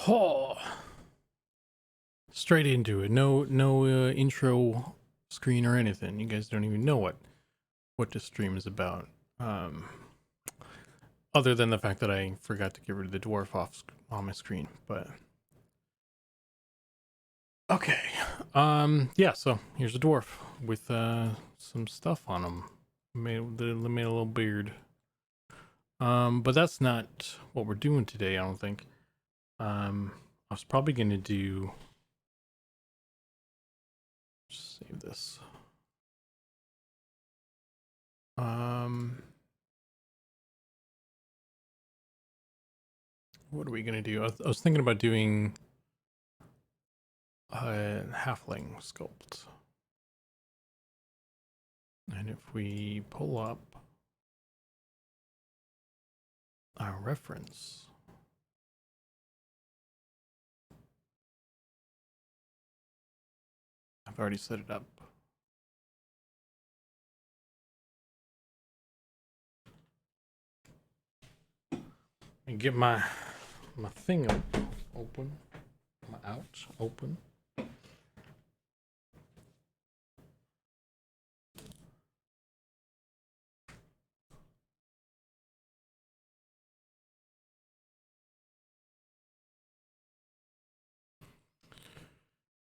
Oh, straight into it. No intro screen or anything. You guys don't even know what this stream is about. Um, Other than the fact that I forgot to get rid of the dwarf off on my screen. But okay, yeah. So here's a dwarf with some stuff on him. Made a little beard. But that's not what we're doing today. I don't think. I was probably gonna do. Just save this. What are we gonna do? I was thinking about doing a halfling sculpt. And if we pull up our reference, I've already set it up. And get my thing open, my ouch open.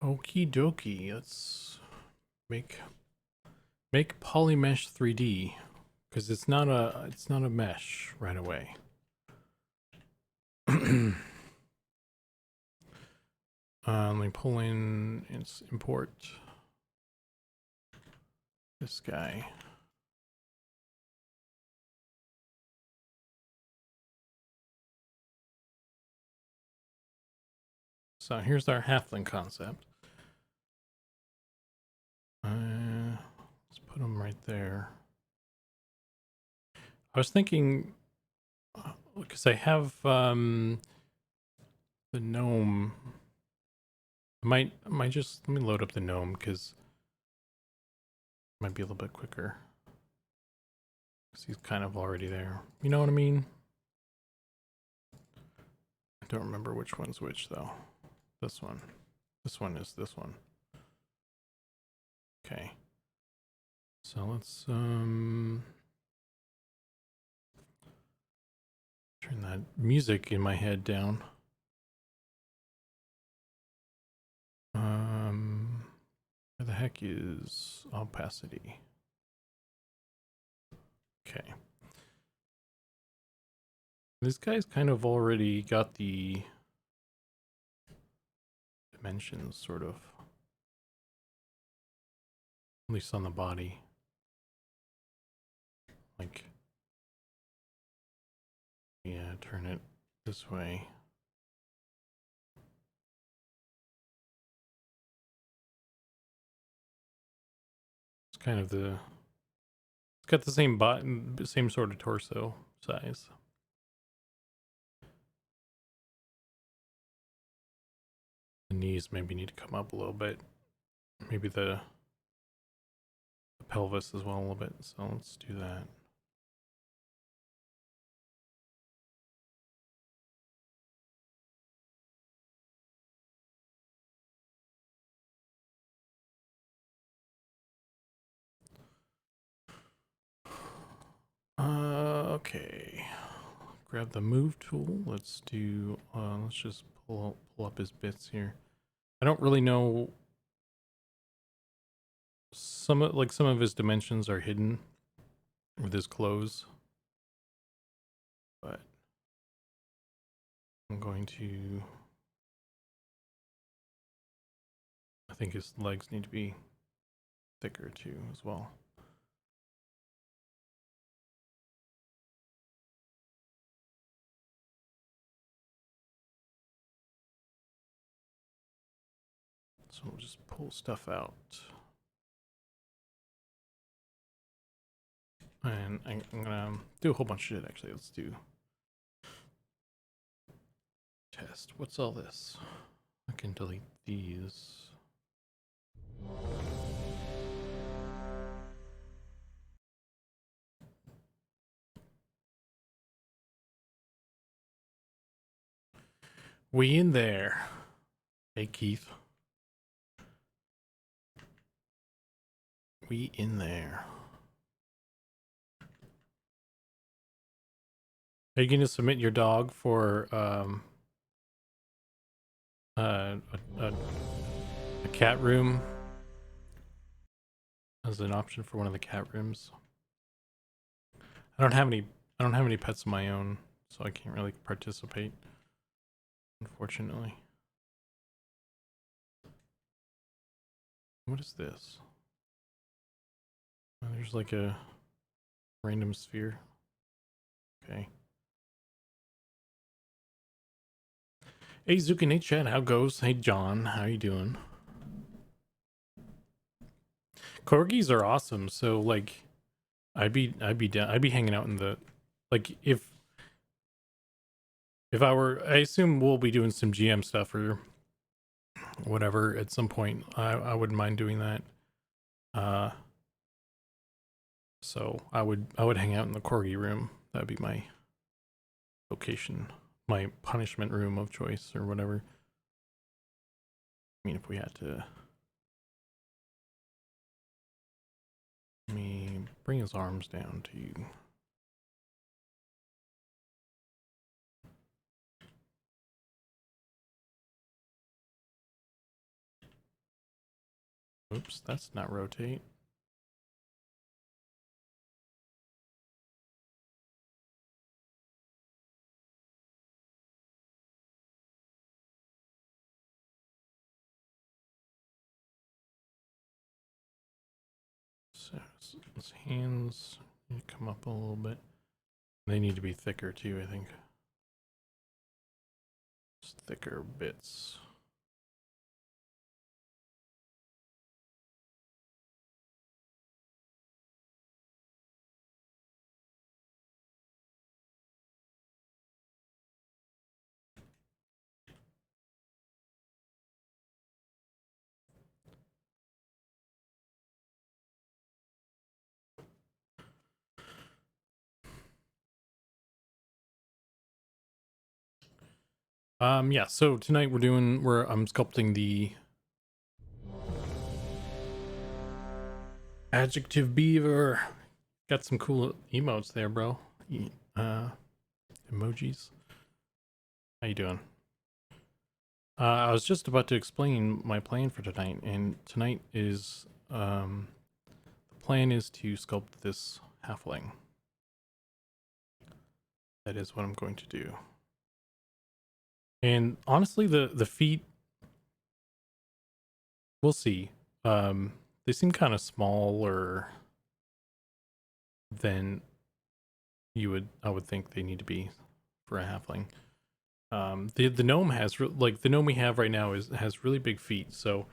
Okie dokie, let's make polymesh 3D because it's not a mesh right away. Let me pull in and import this guy. So here's our halfling concept. Let's put him right there. I was thinking, because I have the gnome. I might just let me load up the gnome because it might be a little bit quicker. Because he's kind of already there. You know what I mean? I don't remember which one's which though. This one. This one is this one. Okay. So let's turn that music in my head down. Where the heck is opacity? Okay. This guy's kind of already got the dimensions, sort of. At least on the body. Like, yeah, turn it this way. It's kind of the, it's got the same same sort of torso size. The knees maybe need to come up a little bit. Maybe the pelvis as well a little bit. So let's do that. Okay. Grab the move tool. Let's do. Let's just pull up his bits here. I don't really know. Some of his dimensions are hidden with his clothes, but I'm going to. I think his legs need to be thicker too, as well. So we'll just pull stuff out. And I'm gonna do a whole bunch of shit actually. Let's do test. What's all this? I can delete these. We in there. Hey, Keith. We in there. Are you going to submit your dog for a cat room as an option for one of the cat rooms? I don't have any pets of my own, so I can't really participate, unfortunately. What is this? Oh, there's like a random sphere. Okay. Hey, Zuki, Nate, Chat, how goes? Hey, John, how you doing? Corgis are awesome. So like, I'd be hanging out in the, like, if I assume we'll be doing some GM stuff or whatever at some point. I wouldn't mind doing that. So I would hang out in the corgi room. That'd be my location, my punishment room of choice or whatever. I mean, if we had to, let me bring his arms down to you. Oops, that's not rotate. So his hands need to come up a little bit. They need to be thicker too, I think. Just thicker bits. Yeah, so tonight I'm sculpting the adjective beaver. Got some cool emotes there, bro. Emojis. How you doing? I was just about to explain my plan for tonight, and tonight is the plan is to sculpt this halfling. That is what I'm going to do. And honestly, the feet, we'll see. They seem kind of smaller than I would think they need to be for a halfling. The gnome has like the gnome we have right now has really big feet, so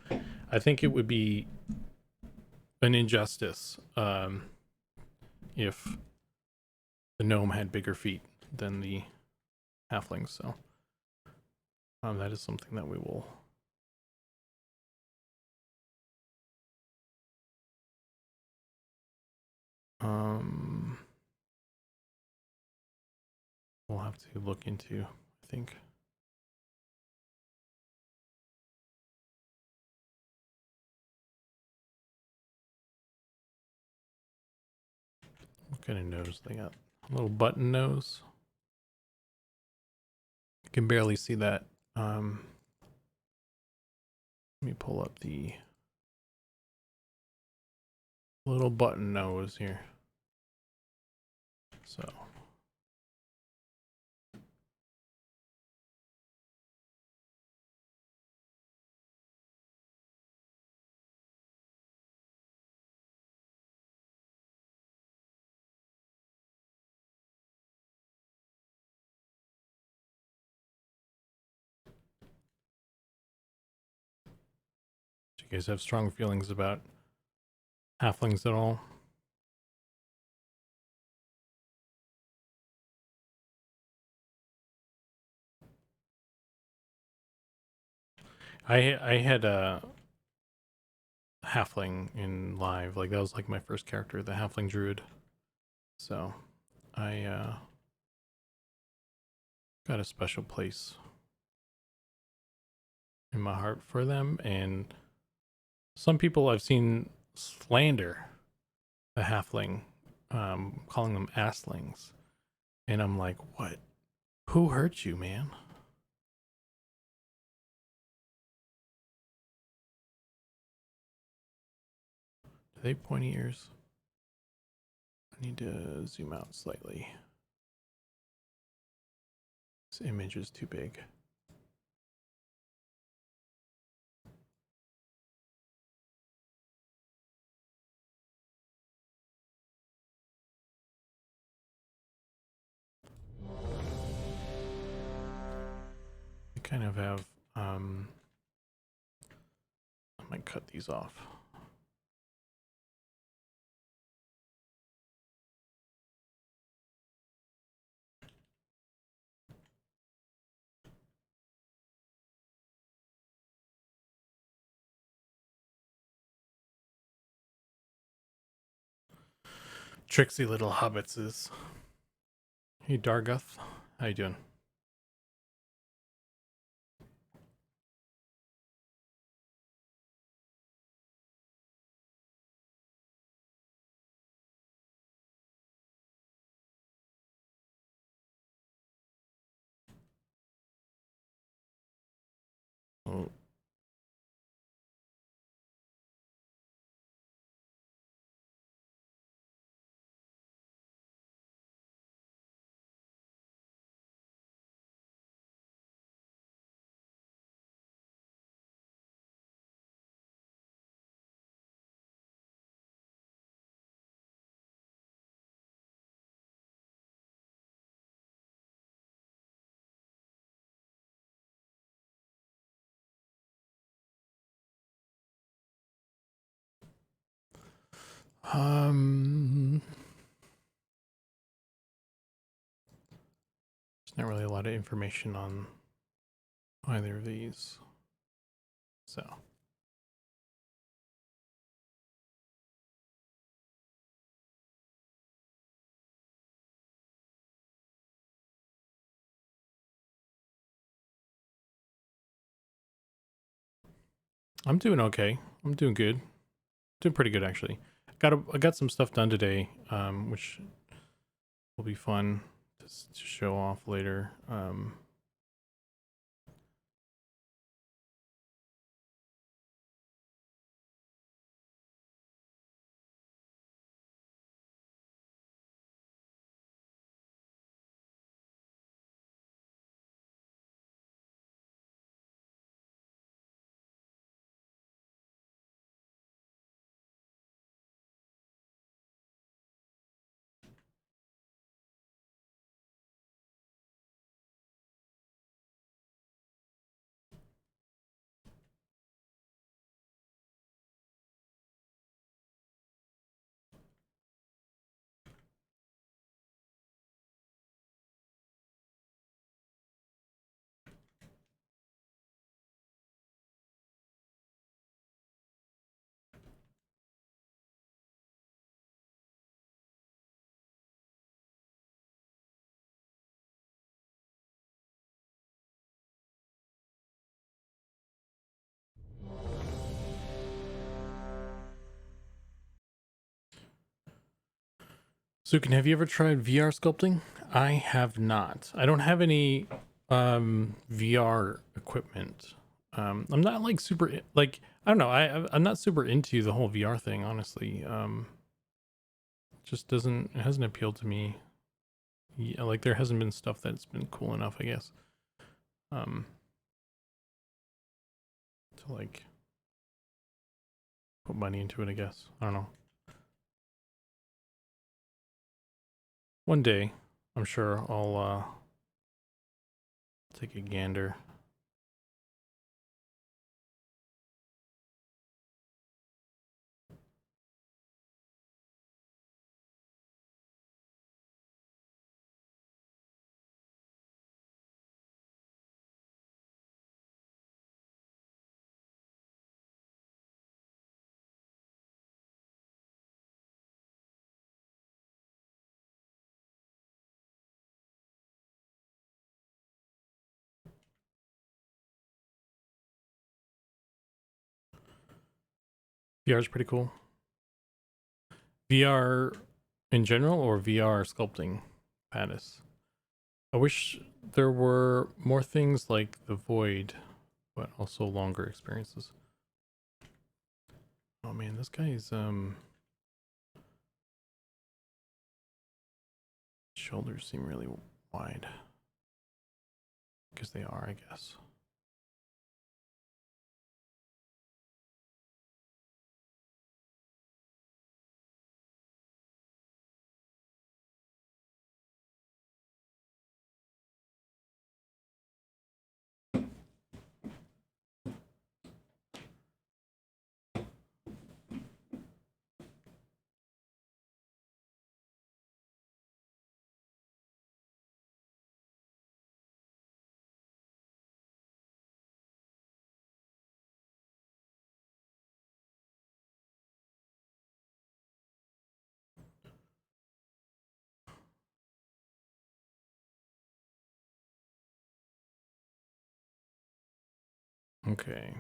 I think it would be an injustice if the gnome had bigger feet than the halflings. So that is something that we will we'll have to look into, I think. What kind of nose they got? A little button nose. You can barely see that. Let me pull up the little button nose here. So do you guys have strong feelings about halflings at all? I had a halfling in live, like that was like my first character, the halfling druid. So I got a special place in my heart for them, and some people I've seen slander the halfling, calling them asslings, and I'm like, what? Who hurt you, man? Do they have pointy ears? I need to zoom out slightly. This image is too big. I kind of have, I might cut these off. Tricksy little hobbitses. Hey Darguth, how you doing? Oh. There's not really a lot of information on either of these, so. I'm doing okay. I'm doing good. Doing pretty good actually. I got some stuff done today, which will be fun to show off later. Sukin, have you ever tried VR sculpting? I have not. I don't have any VR equipment. I'm not like super like I don't know. I'm not super into the whole VR thing, honestly. Just doesn't it hasn't appealed to me. Yeah, like there hasn't been stuff that's been cool enough, I guess. To like put money into it, I guess. I don't know. One day, I'm sure I'll take a gander. VR is pretty cool. VR in general or VR sculpting, Pattis? I wish there were more things like the Void, but also longer experiences. Oh man, this guy is shoulders seem really wide. Because they are, I guess. Okay.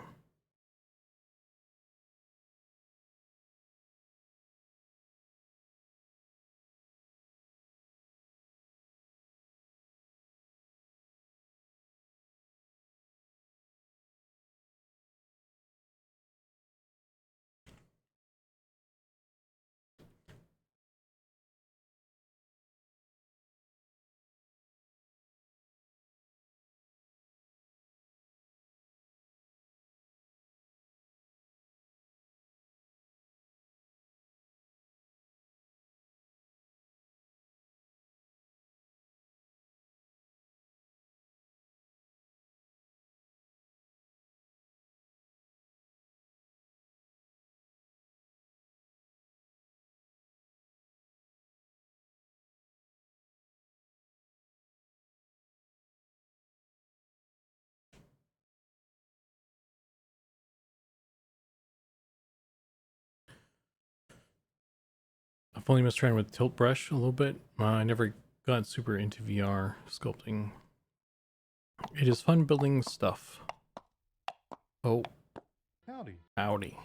I've only messed around with tilt brush a little bit. I never got super into VR sculpting. It is fun building stuff. Oh. Howdy. Howdy.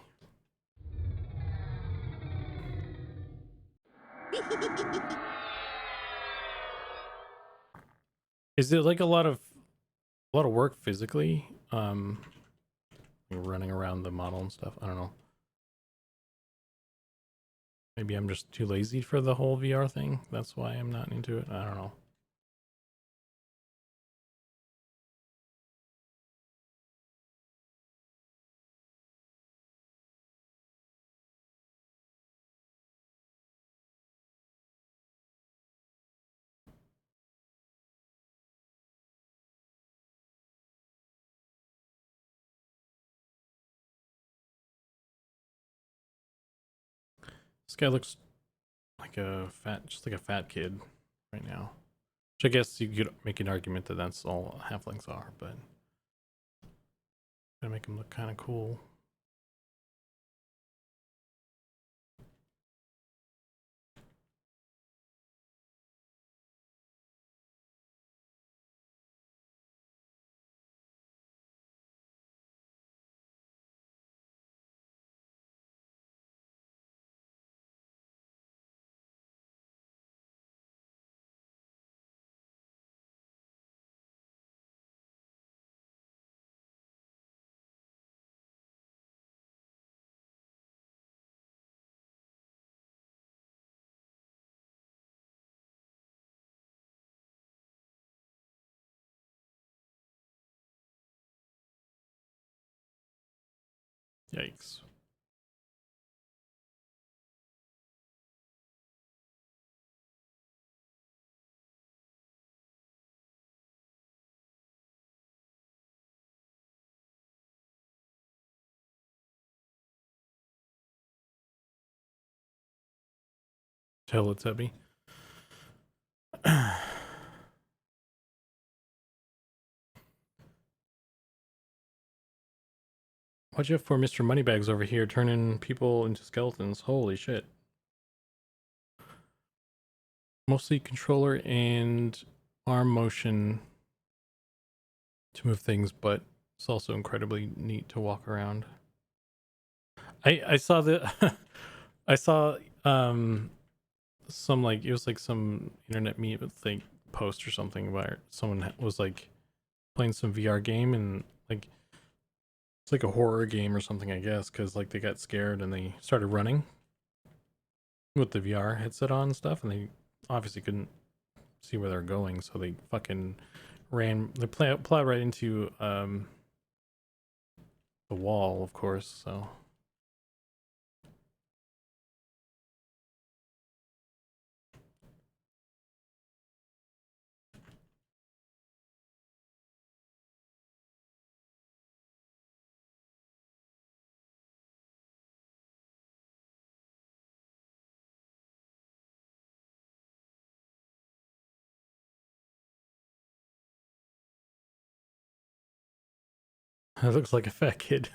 Is it like a lot of work physically? Running around the model and stuff. I don't know. Maybe I'm just too lazy for the whole VR thing. That's why I'm not into it. I don't know. This guy looks like a just like a fat kid right now. Which I guess you could make an argument that that's all halflings are, but gonna make him look kind of cool. Yikes. Teletubby. Watch out for Mr. Moneybags over here turning people into skeletons. Holy shit. Mostly controller and arm motion to move things, but it's also incredibly neat to walk around. I saw the I saw some like it was like some internet meme thing post or something where someone was like playing some VR game and like it's like a horror game or something, I guess, because like they got scared and they started running with the VR headset on and stuff, and they obviously couldn't see where they're going, so they fucking ran. They plowed right into the wall, of course. So it looks like a fat kid.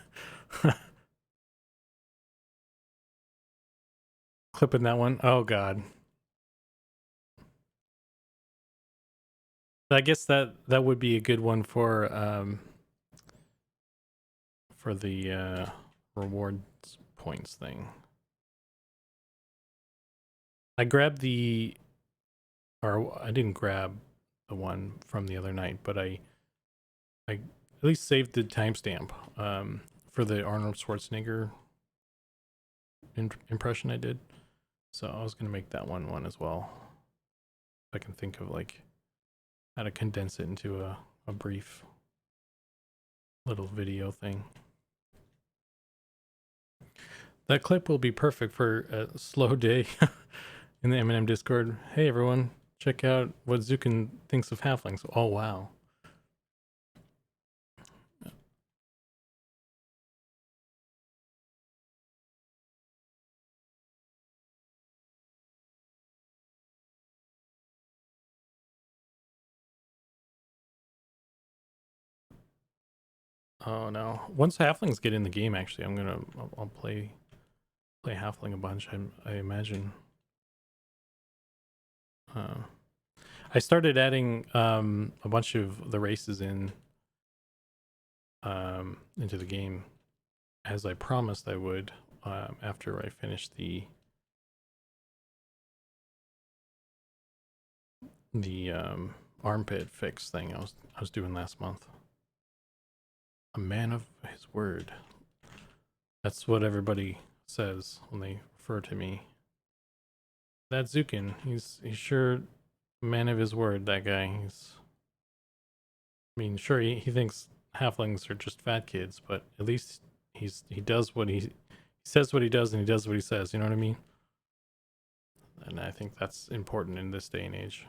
Clipping that one. Oh god. I guess that would be a good one for the rewards points thing. I grabbed or I didn't grab the one from the other night, but I at least saved the timestamp for the Arnold Schwarzenegger impression I did. So I was gonna make that one as well. If I can think of like how to condense it into a brief little video thing. That clip will be perfect for a slow day in the M&M Discord. Hey everyone, check out what Zukin thinks of halflings. Oh wow. Oh no. Once halflings get in the game, actually, I'll play halfling a bunch. I imagine. I started adding a bunch of the races into the game, as I promised I would, after I finished the armpit fix thing I was doing last month. A man of his word. That's what everybody says when they refer to me. That Zukin, he's sure a man of his word, that guy. I mean, sure, he thinks halflings are just fat kids, but at least he does what he says what he does, and he does what he says, you know what I mean? And I think that's important in this day and age.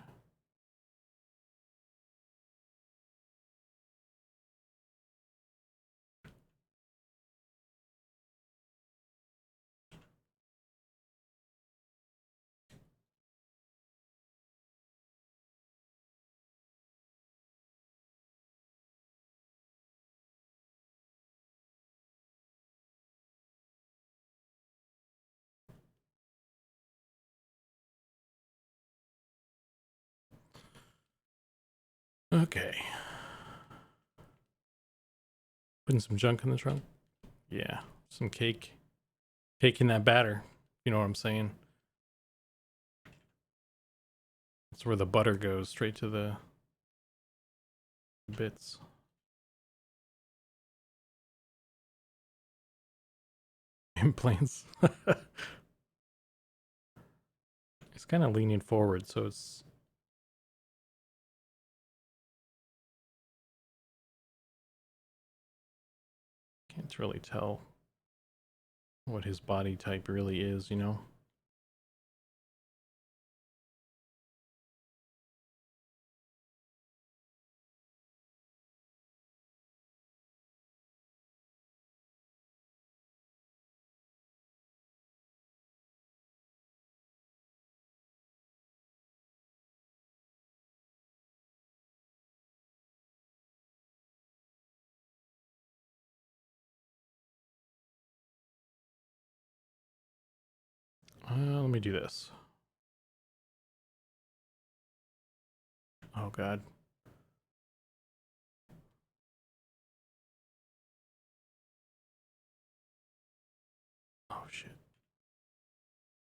Okay. Putting some junk in the trunk. Yeah, some cake. Cake in that batter. You know what I'm saying? That's where the butter goes, straight to the bits. Implants. It's kind of leaning forward, so it's can't really tell what his body type really is, you know? Let me do this. Oh god.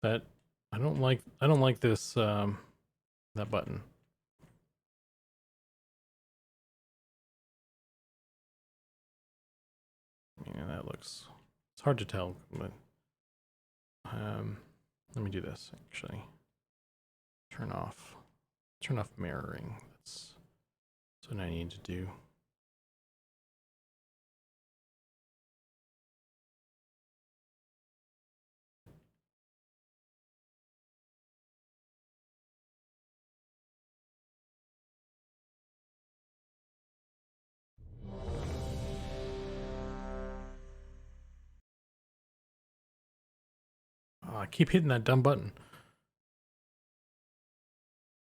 That I don't like this that button. Yeah, that looks, it's hard to tell, but let me do this actually. Turn off mirroring. That's what I need to do. Oh, I keep hitting that dumb button.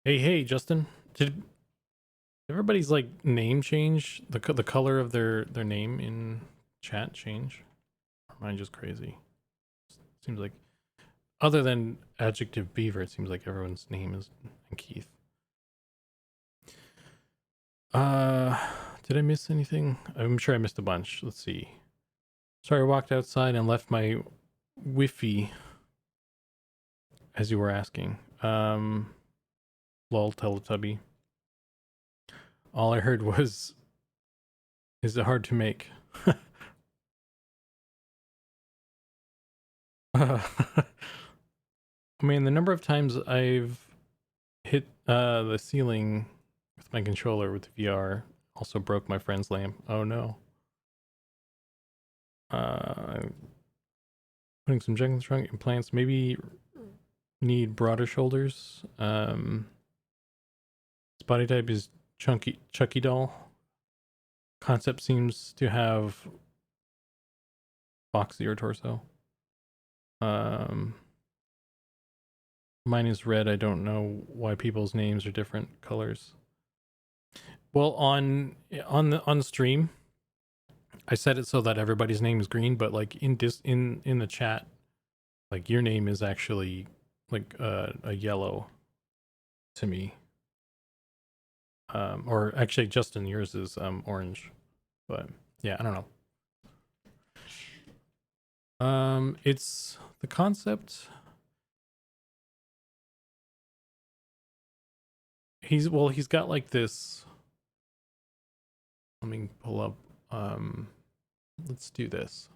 Hey, Justin, did everybody's like name change? The color of their name in chat change? Or am I just crazy? Seems like, other than adjective beaver, it seems like everyone's name is Keith. Did I miss anything? I'm sure I missed a bunch. Let's see. Sorry, I walked outside and left my Wi-Fi, as you were asking. Lol, Teletubby. All I heard was, is it hard to make? I mean, the number of times I've hit the ceiling with my controller with the VR also broke my friend's lamp. Oh no. Putting some junk in the trunk, implants, maybe need broader shoulders. His body type is Chucky doll. Concept seems to have boxier torso. Mine is red. I don't know why people's names are different colors. Well, on the stream, I set it so that everybody's name is green, but like in the chat, like your name is actually like a yellow to me. Or actually, Justin, yours is orange. But yeah, I don't know. It's the concept. He's got like this. Let me pull up. Let's do this.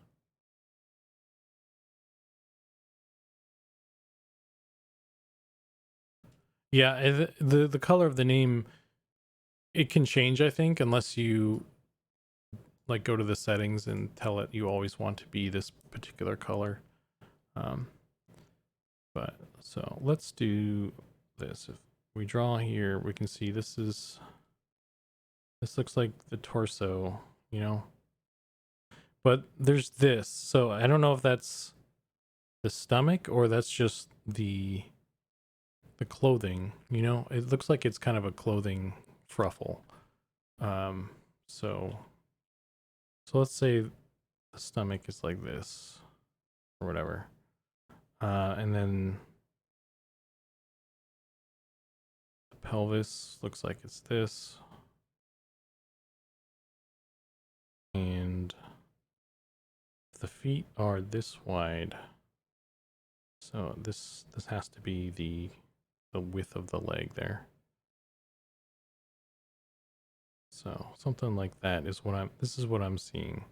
Yeah, the color of the name, it can change, I think, unless you like go to the settings and tell it you always want to be this particular color. But so let's do this. If we draw here, we can see this looks like the torso, you know. But there's this, so I don't know if that's the stomach or that's just the clothing, you know. It looks like it's kind of a clothing fruffle. So let's say the stomach is like this or whatever. And then the pelvis looks like it's this. And the feet are this wide. So this has to be the width of the leg there. So something like that is what this is what I'm seeing.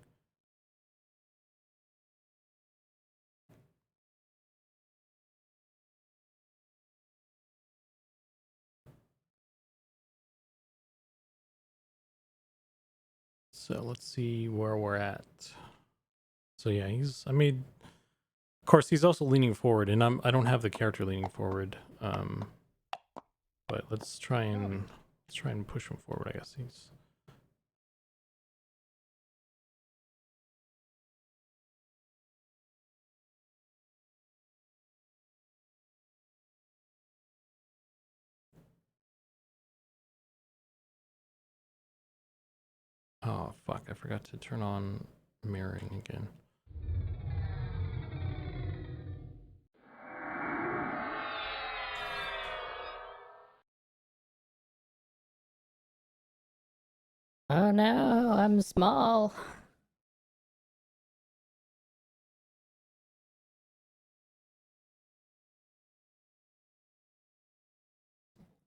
So let's see where we're at. So yeah, of course he's also leaning forward, and I don't have the character leaning forward. But let's try and push him forward, I guess. Oh fuck, I forgot to turn on mirroring again. Oh no, I'm small.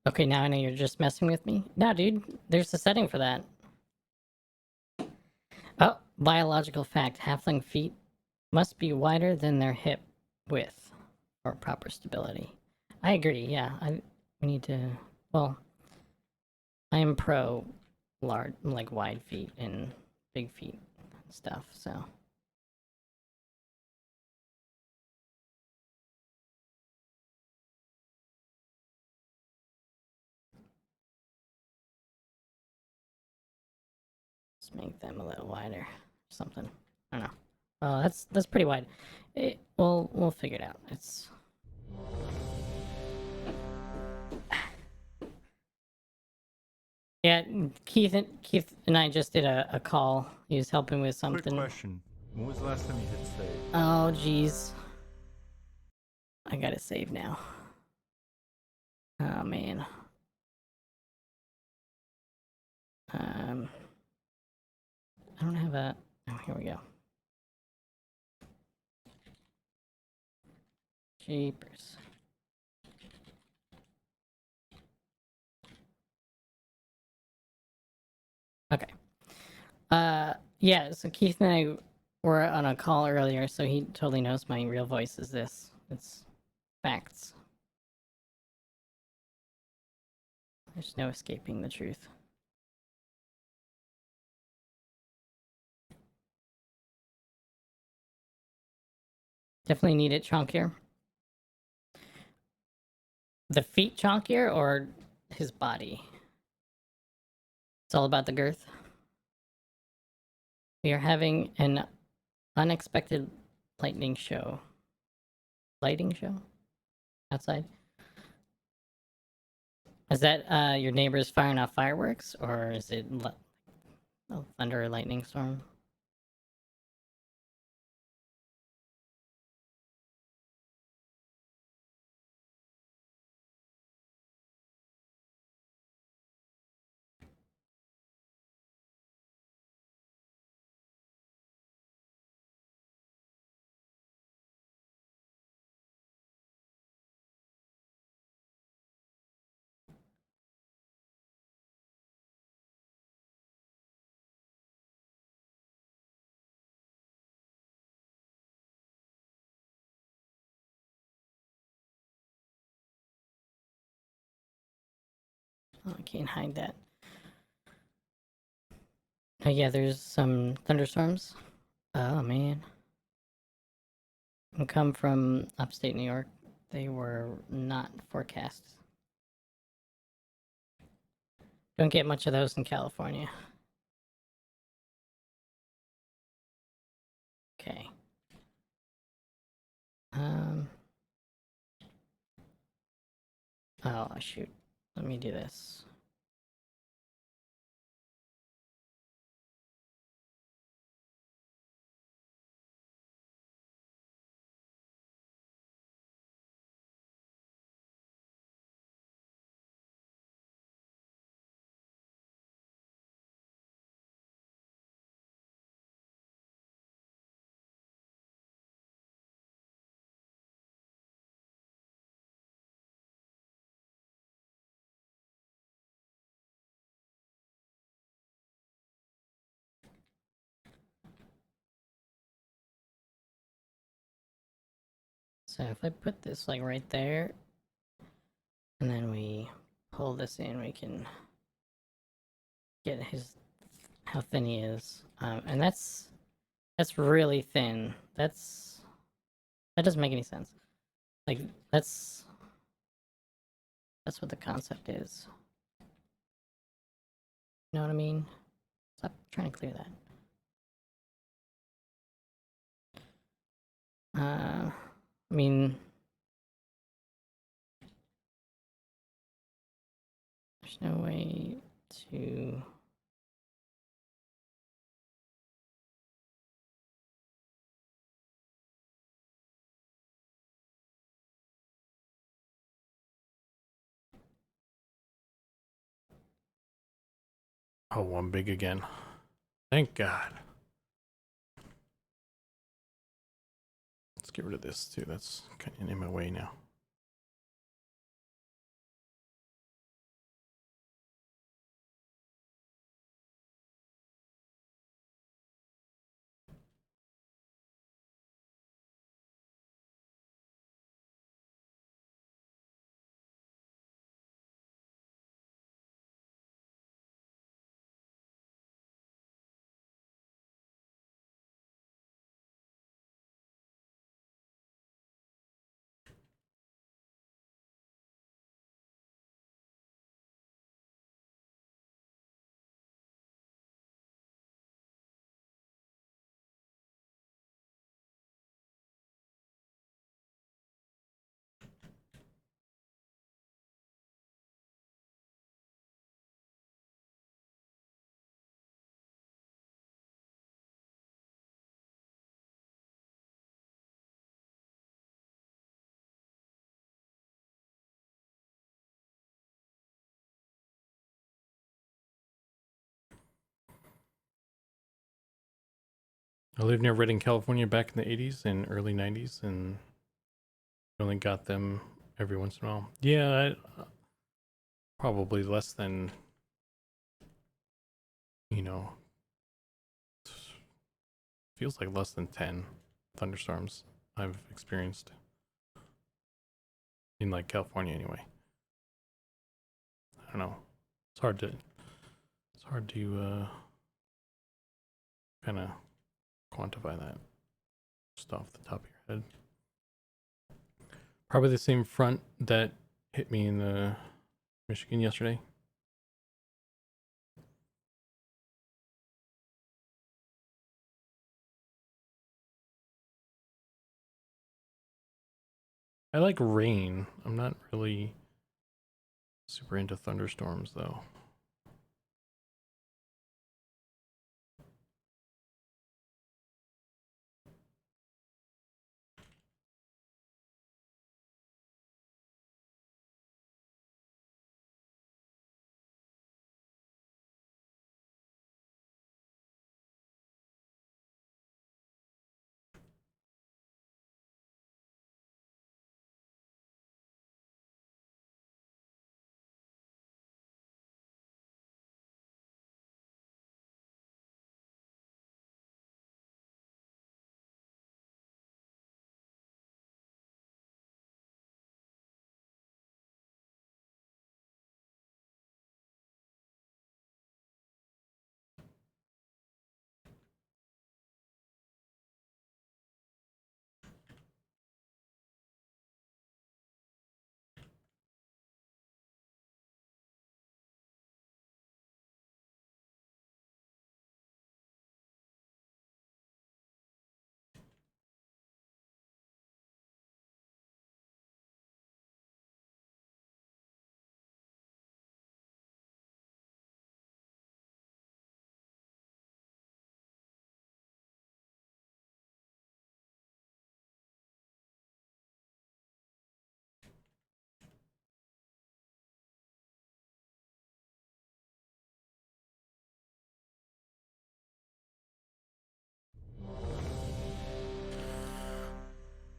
Okay, now I know you're just messing with me. No, dude, there's a setting for that. Oh, biological fact. Halfling feet must be wider than their hip width for proper stability. I agree, yeah. We need to... Well, I am pro large, like wide feet and big feet and stuff, so... Let's make them a little wider or something. I don't know. Oh, that's pretty wide. We'll figure it out. It's... Yeah, Keith and I just did a call. He was helping with something. Quick question. When was the last time you hit save? Oh, jeez. I gotta save now. Oh, man. I don't have a... Oh, here we go. Jeepers. Okay. Yeah, so Keith and I were on a call earlier, so he totally knows my real voice is this. It's facts. There's no escaping the truth. Definitely need it chunkier. The feet chunkier or his body? It's all about the girth. We are having an unexpected lightning show. Lighting show? Outside? Is that your neighbors firing off fireworks? Or is it thunder or lightning storm? Oh, I can't hide that. Oh yeah, there's some thunderstorms. Oh man. And come from upstate New York. They were not forecast. Don't get much of those in California. Okay. Oh shoot. Let me do this. So if I put this like right there, and then we pull this in, we can get how thin he is. And that's really thin. That doesn't make any sense. Like that's what the concept is. You know what I mean? Stop trying to clear that. I mean, there's no way to... Oh, one big again. Thank God. Let's get rid of this too. That's kind of in my way now. I lived near Redding, California back in the 80s and early 90s, and only got them every once in a while. Yeah, probably less than, you know, feels like less than 10 thunderstorms I've experienced in like California anyway. I don't know. It's hard to kind of quantify that just off the top of your head. Probably the same front that hit me in Michigan yesterday. I like rain. I'm not really super into thunderstorms though.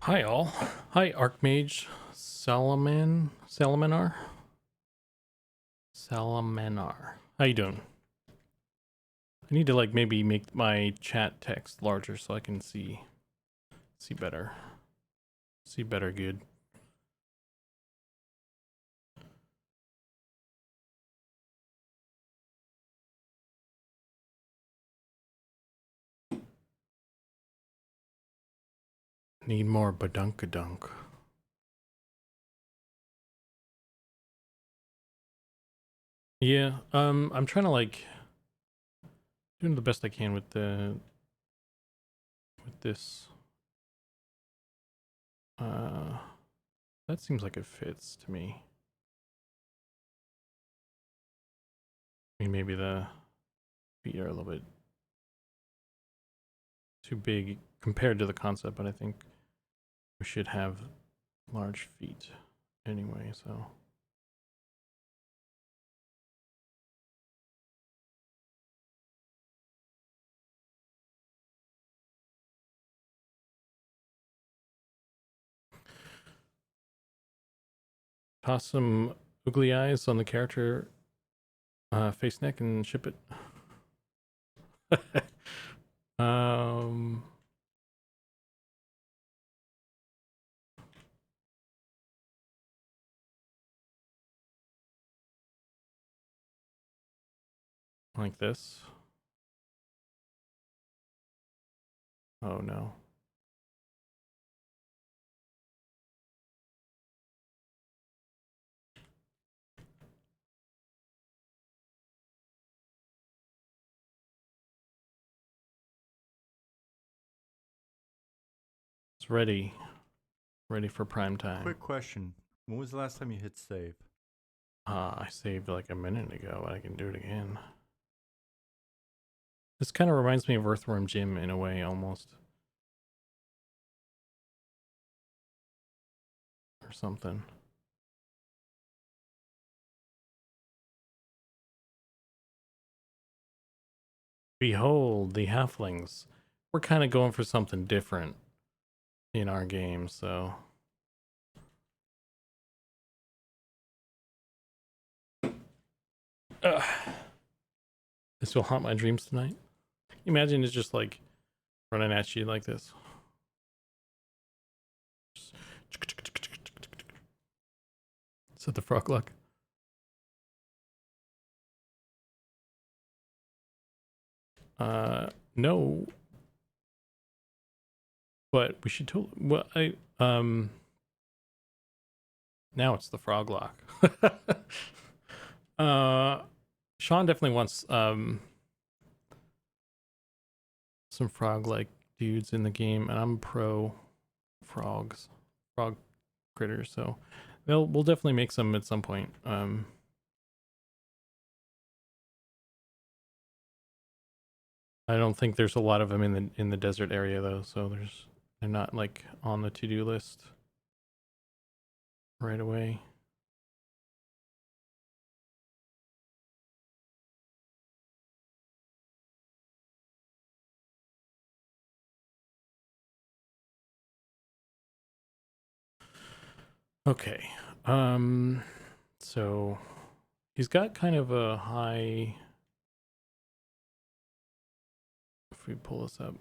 Hi all. Hi Archmage Salamanar. How you doing? I need to like maybe make my chat text larger so I can see better. See better good. Need more badunkadunk. Yeah, I'm trying to like doing the best I can with this. That seems like it fits to me. I mean, maybe the feet are a little bit too big compared to the concept, but I think we should have large feet anyway, so. Toss some oogly eyes on the character face neck and ship it. um like this. Oh no. It's ready for prime time. Quick question. When was the last time you hit save? I saved like a minute ago. I can do it again. This kind of reminds me of Earthworm Jim in a way, almost. Or something. Behold the halflings. we're kind of going for something different in our game, so this will haunt my dreams tonight. Imagine it's just like running at you like this. Is that the frog luck? No. But we should totally, well, now it's the frog lock. Sean definitely wants some frog like dudes in the game, and I'm pro frog critters, so we'll definitely make some at some point. I don't think there's a lot of them in the desert area though, so they're not like on the to-do list right away. Okay. So he's got kind of a high, if we pull this up.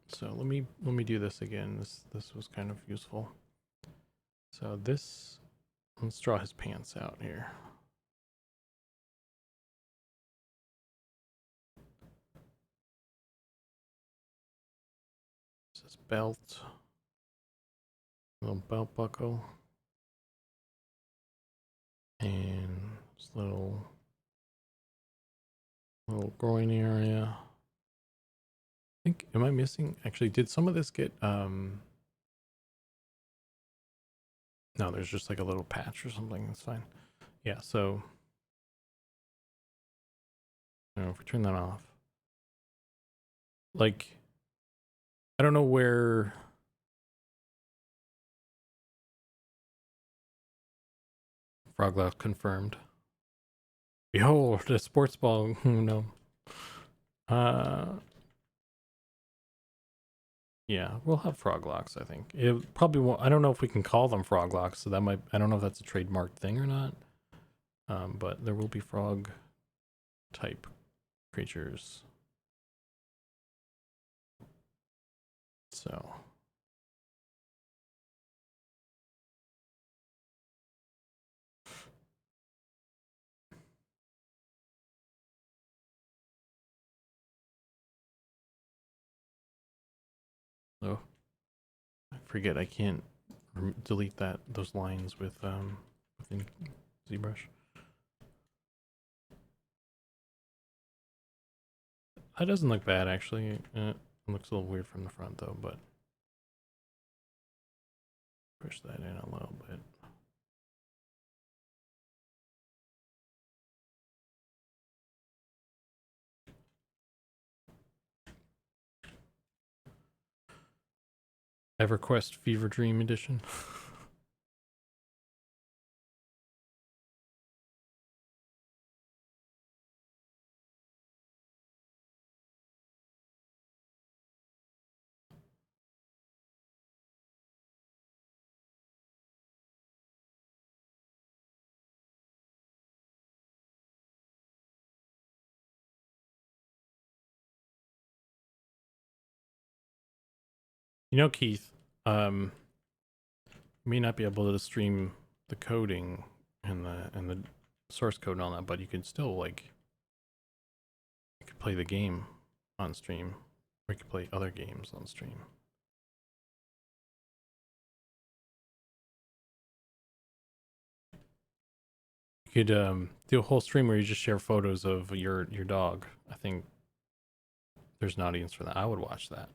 So let me do this again. This was kind of useful. So this, let's draw his pants out here. This is belt, little belt buckle, and this little groin area. I think, am I missing? Actually, did some of this get no, there's just like a little patch or something. That's fine. Yeah, so if we turn that off, like, I don't know where Froglass confirmed. Behold, a sports ball. No. Yeah, we'll have frog locks, I think. It probably won't. I don't know if we can call them frog locks, so that might, I don't know if that's a trademarked thing or not. But there will be frog type creatures. So I forget, I can't delete those lines within ZBrush. That doesn't look bad actually. It looks a little weird from the front though, but push that in a little bit. EverQuest Fever Dream Edition. You know, Keith, you may not be able to stream the coding and the source code and all that, but you can still, like, you could play the game on stream, or you could play other games on stream. You could do a whole stream where you just share photos of your dog. I think there's an audience for that. I would watch that.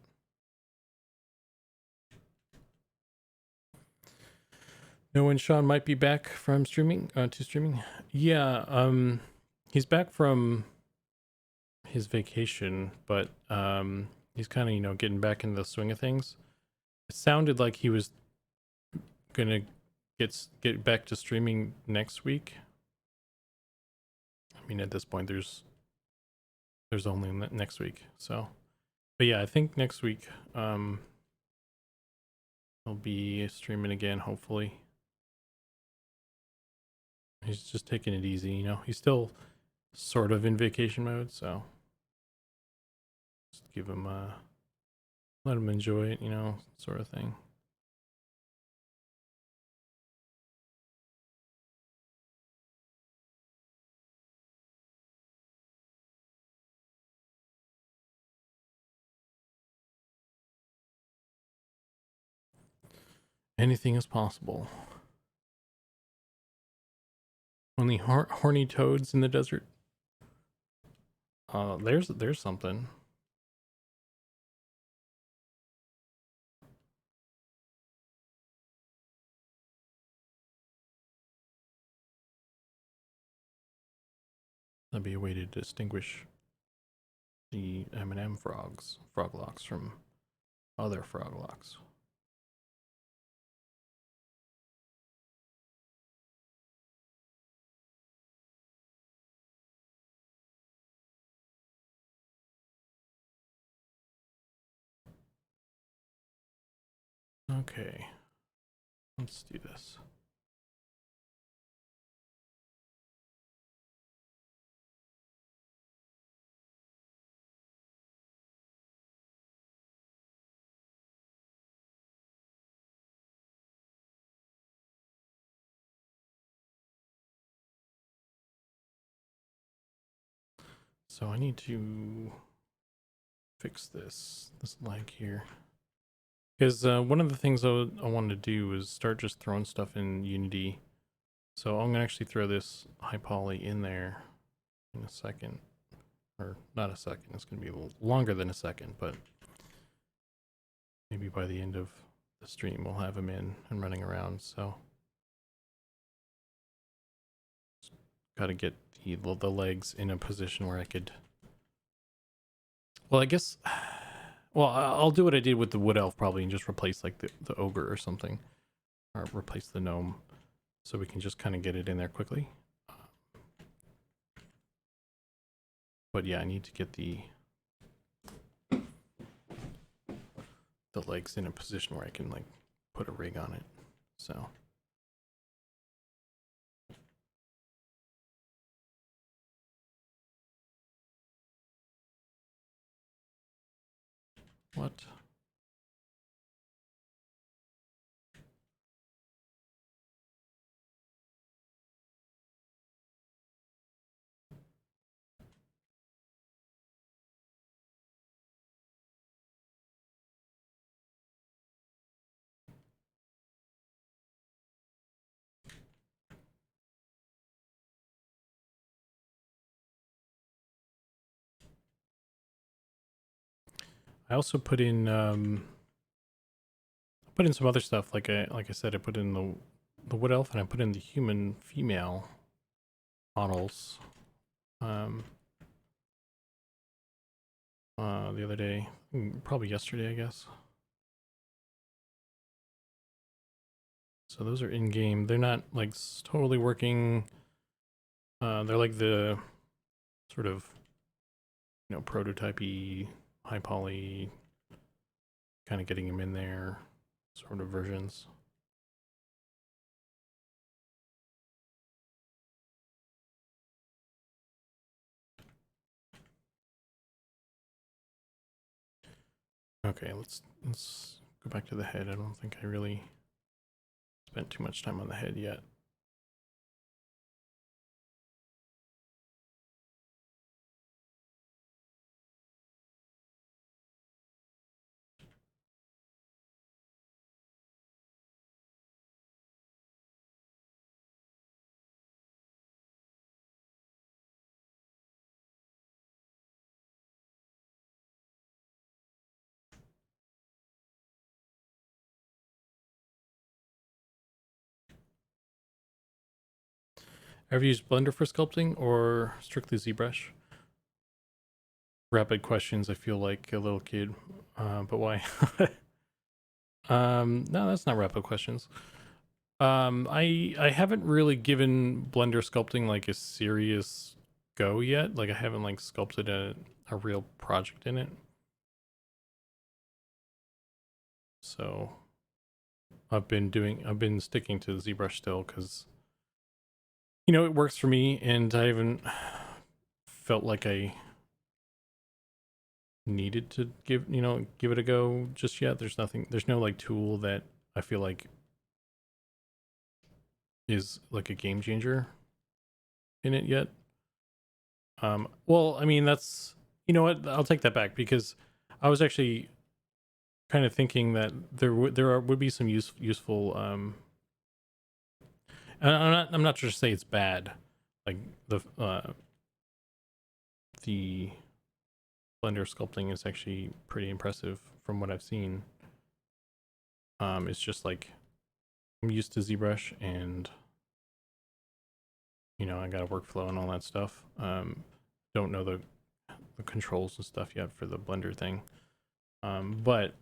Know when Sean might be back from streaming to streaming? Yeah, he's back from his vacation, but he's kind of, you know, getting back into the swing of things. It sounded like he was gonna get back to streaming next week. I mean, at this point, there's there's only next week. So, but yeah, I think next week I'll be streaming again, hopefully. He's just taking it easy, you know. He's still sort of in vacation mode, so just give him let him enjoy it, you know, sort of thing. Anything is possible. Only horny toads in the desert. There's something. That'd be a way to distinguish the M&M froglocks from other froglocks. Okay, let's do this. So I need to fix this lag here. Because one of the things I wanted to do is start just throwing stuff in Unity. So I'm going to actually throw this high poly in there in a second. Or not a second, it's going to be a little longer than a second, but maybe by the end of the stream we'll have him in and running around. So got to get the legs in a position where I could... Well, I guess... Well, I'll do what I did with the wood elf probably and just replace like the ogre or something. Or replace the gnome. So we can just kind of get it in there quickly. But yeah, I need to get the legs in a position where I can like put a rig on it. So what? I also put in some other stuff like I said. I put in the wood elf and I put in the human female models the other day, probably yesterday, I guess. So those are in game. They're not like totally working. They're like the sort of, you know, prototypey, high poly, kind of getting them in there sort of versions. Okay, let's go back to the head. I don't think I really spent too much time on the head yet. Ever used Blender for sculpting or strictly ZBrush? Rapid questions. I feel like a little kid, but why? No, that's not rapid questions. I haven't really given Blender sculpting like a serious go yet. Like I haven't like sculpted a a real project in it. So I've been sticking to the ZBrush still because, you know, it works for me, and I haven't felt like I needed to give it a go just yet. There's no like tool that I feel like is like a game changer in it yet. Well, I mean, that's, you know what, I'll take that back, because I was actually kind of thinking that would be some useful and I'm not trying to say it's bad, like the Blender sculpting is actually pretty impressive from what I've seen. It's just like I'm used to ZBrush, and you know, I got a workflow and all that stuff. Don't know the controls and stuff yet for the Blender thing. But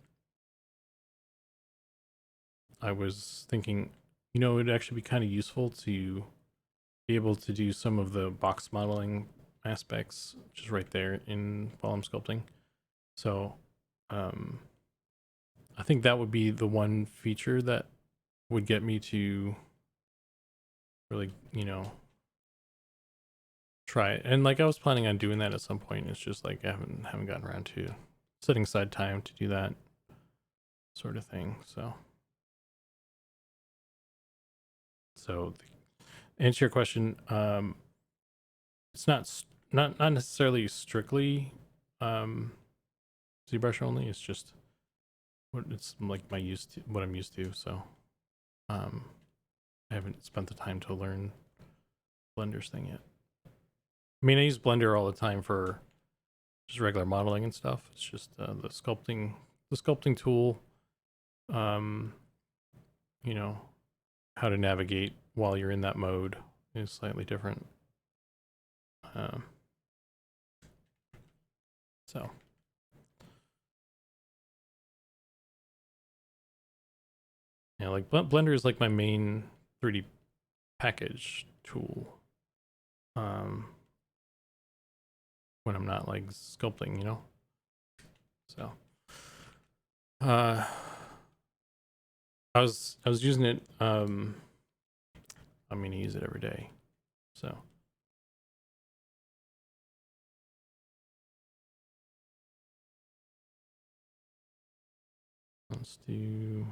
I was thinking, you know, it'd actually be kind of useful to be able to do some of the box modeling aspects just right there in while I'm sculpting. So I think that would be the one feature that would get me to really, you know, try it. And like I was planning on doing that at some point. It's just like I haven't gotten around to setting aside time to do that sort of thing. So to answer your question, it's not necessarily strictly ZBrush only. It's just it's like what I'm used to. So I haven't spent the time to learn Blender's thing yet. I mean, I use Blender all the time for just regular modeling and stuff. It's just the sculpting tool. You know, how to navigate while you're in that mode is slightly different. So yeah, like Blender is like my main 3D package tool. When I'm not like sculpting, you know. So I was using it. I mean, I use it every day. So let's do.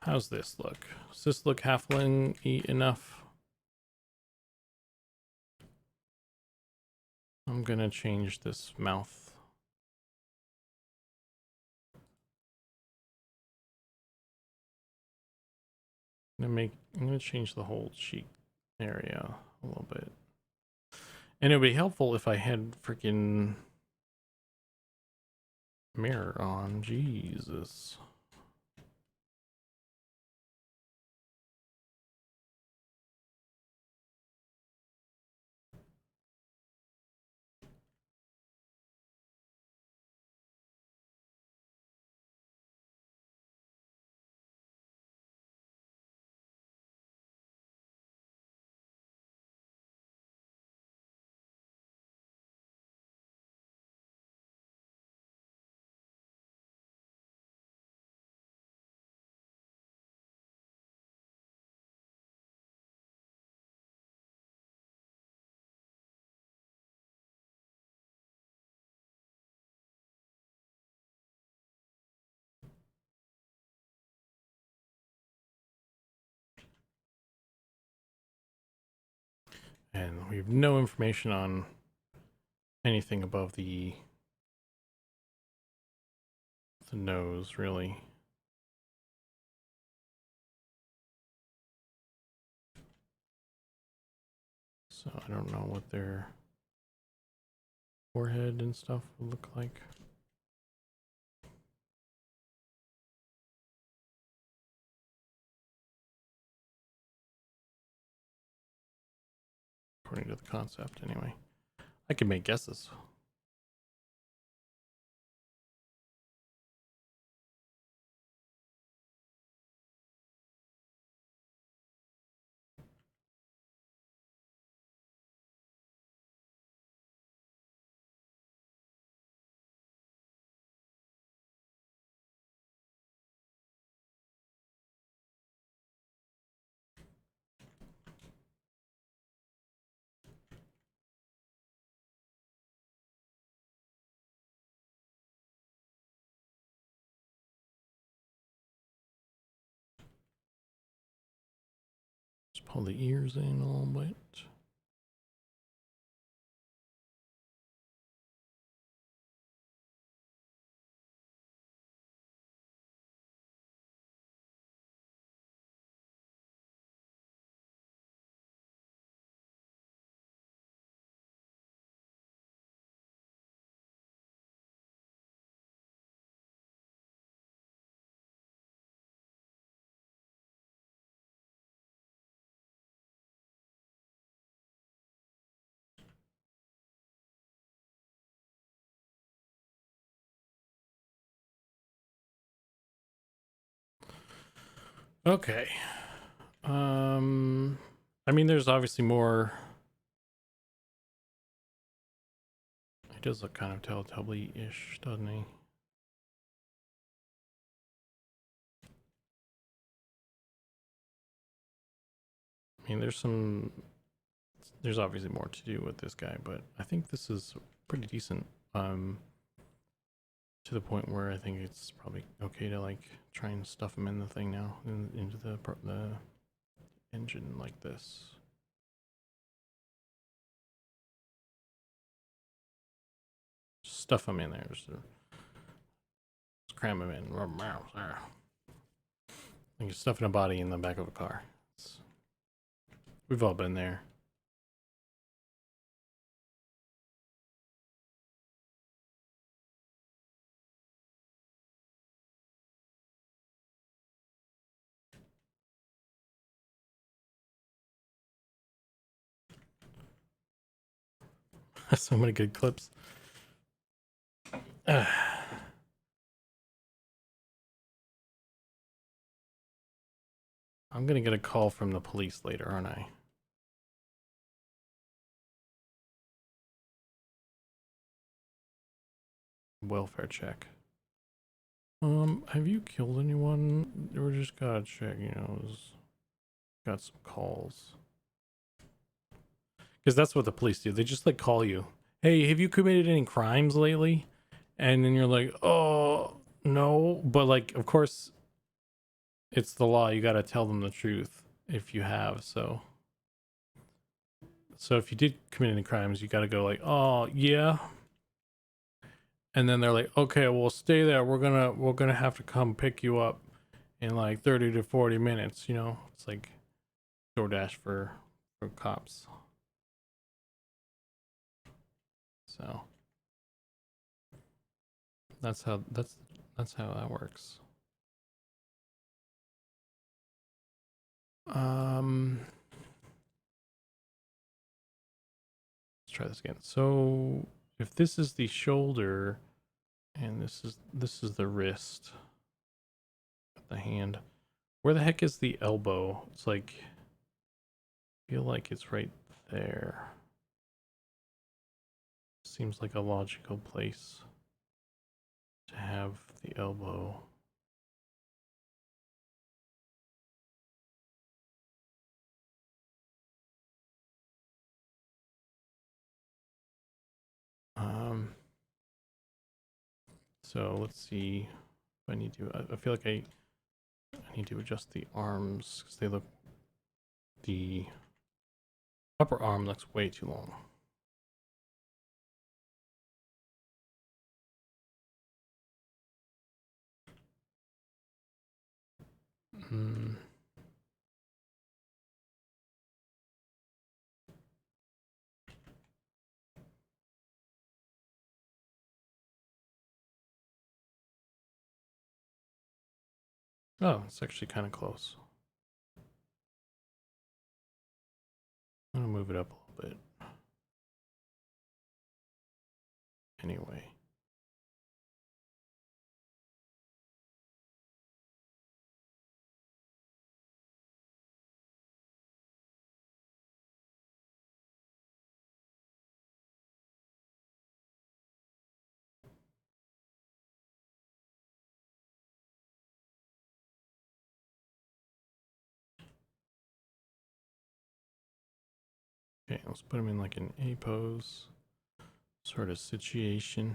How's this look? Does this look halfling-y enough? I'm gonna change this mouth. I'm gonna change the whole cheek area a little bit. And it would be helpful if I had freaking mirror on. Jesus. And we have no information on anything above the nose, really. So I don't know what their forehead and stuff would look like. According to the concept, anyway. I can make guesses. Just pull the ears in a little bit. Okay. I mean, there's obviously more. He does look kind of Teletubby-ish, doesn't he? I mean, there's obviously more to do with this guy, but I think this is pretty decent. To the point where I think it's probably okay to like try and stuff him in the thing now, into the engine like this. Just stuff him in there, just cram him in. Like you're stuffing a body in the back of a car. We've all been there. So many good clips. I'm gonna get a call from the police later, aren't I? Welfare check. Have you killed anyone? Or just gotta check, you know, got some calls. Because that's what the police do. They just like call you. Hey, have you committed any crimes lately? And then you're like, oh, no. But like, of course, it's the law. You gotta tell them the truth if you have. So if you did commit any crimes, you gotta go like, oh, yeah. And then they're like, okay, well, stay there. We're gonna have to come pick you up in like 30 to 40 minutes. You know, it's like DoorDash for cops. So that's how that works. Let's try this again. So if this is the shoulder and this is the wrist, the hand, where the heck is the elbow? It's like, I feel like it's right there. Seems like a logical place to have the elbow. So let's see if I need to, I feel like I need to adjust the arms because they look, the upper arm looks way too long. Oh, it's actually kind of close. I'm gonna move it up a little bit. Anyway. Okay, let's put him in like an A pose sort of situation.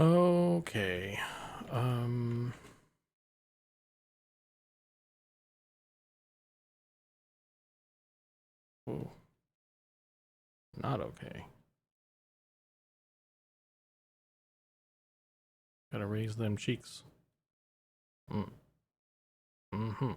Okay. Oh, not okay. Gotta raise them cheeks. Mm-hmm.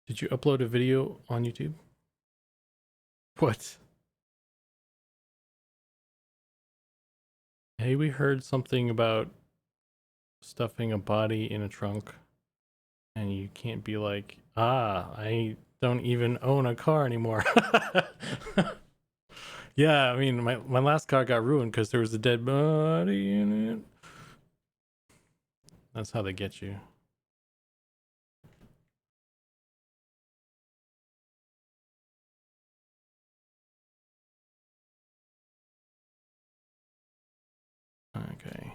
Did you upload a video on YouTube? What? Hey, we heard something about stuffing a body in a trunk, and you can't be like, I don't even own a car anymore. Yeah, I mean, my last car got ruined because there was a dead body in it. That's how they get you. Okay.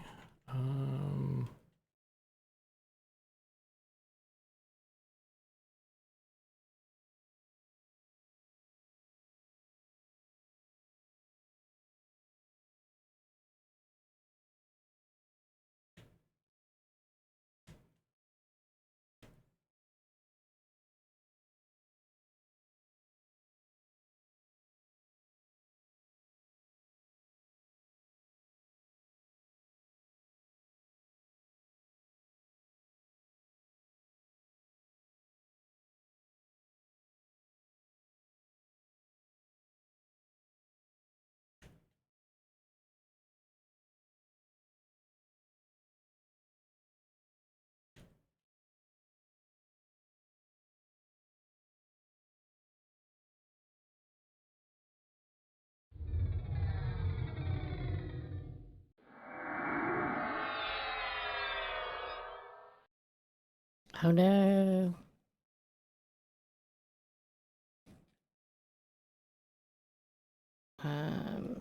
Oh no.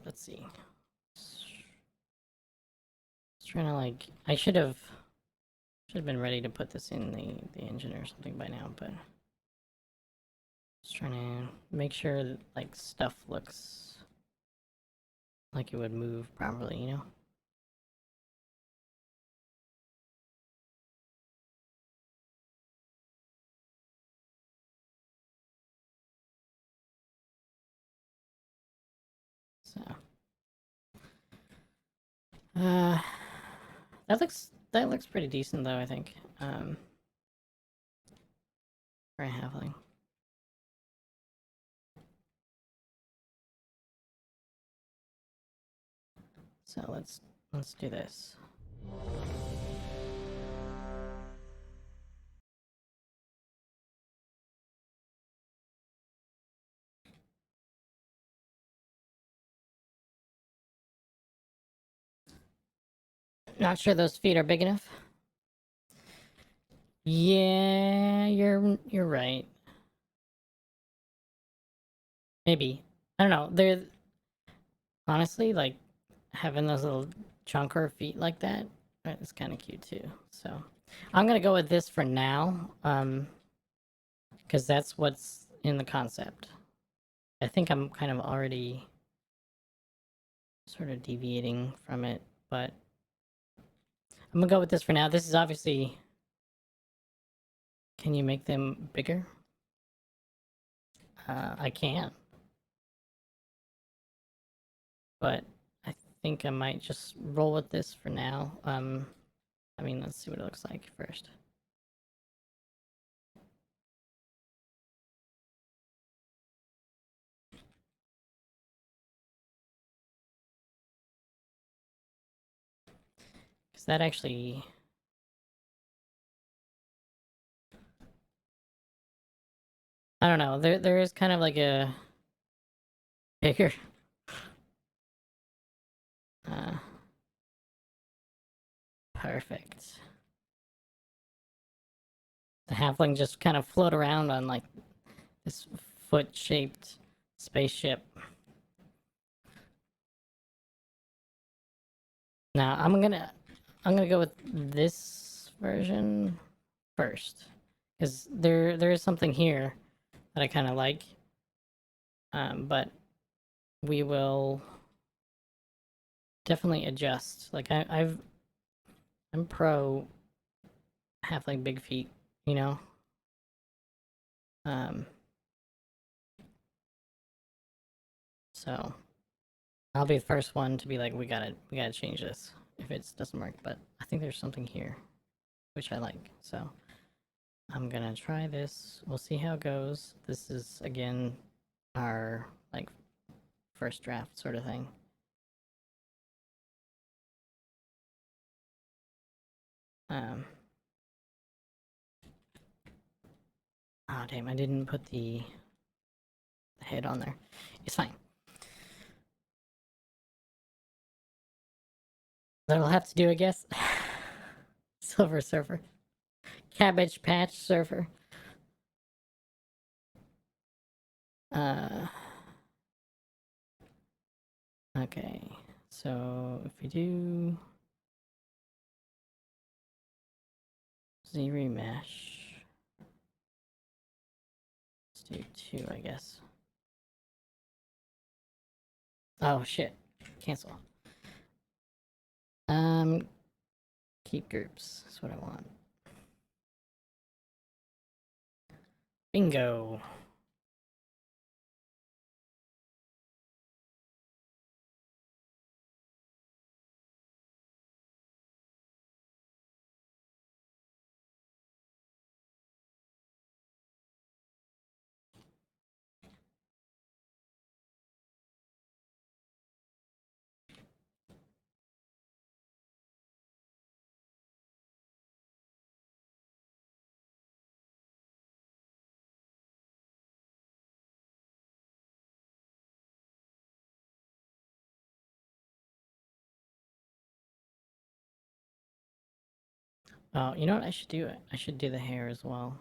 Let's see. Just trying to like, I should have been ready to put this in the engine or something by now, but just trying to make sure that like stuff looks like it would move properly, you know? So, uh, that looks pretty decent though, I think. For a halfling. So let's do this. Not sure those feet are big enough. Yeah, you're right. Maybe. I don't know. They're honestly like having those little chunker feet like that. It's kind of cute too. So I'm gonna go with this for now. Because that's what's in the concept. I think I'm kind of already sort of deviating from it, but I'm gonna go with this for now. This is obviously. Can you make them bigger? I can. But I think I might just roll with this for now. I mean, let's see what it looks like first. Because that actually... I don't know. There is kind of like a bigger. Perfect. The halfling just kind of float around on like this foot-shaped spaceship. Now I'm gonna go with this version first, because there is something here that I kind of like. But we will definitely adjust. Like I'm pro halfling big feet, you know. So I'll be the first one to be like, we gotta change this if it doesn't work. But I think there's something here which I like, so I'm gonna try this. We'll see how it goes. This is again our like first draft sort of thing. Oh damn, I didn't put the head on there. It's fine. That'll have to do, I guess. Silver Surfer. Cabbage Patch Surfer. Okay, so if we do Z remesh, let's do 2, I guess. Oh shit, cancel. Keep groups, that's what I want. Bingo. Oh, you know what I should do? I should do the hair as well.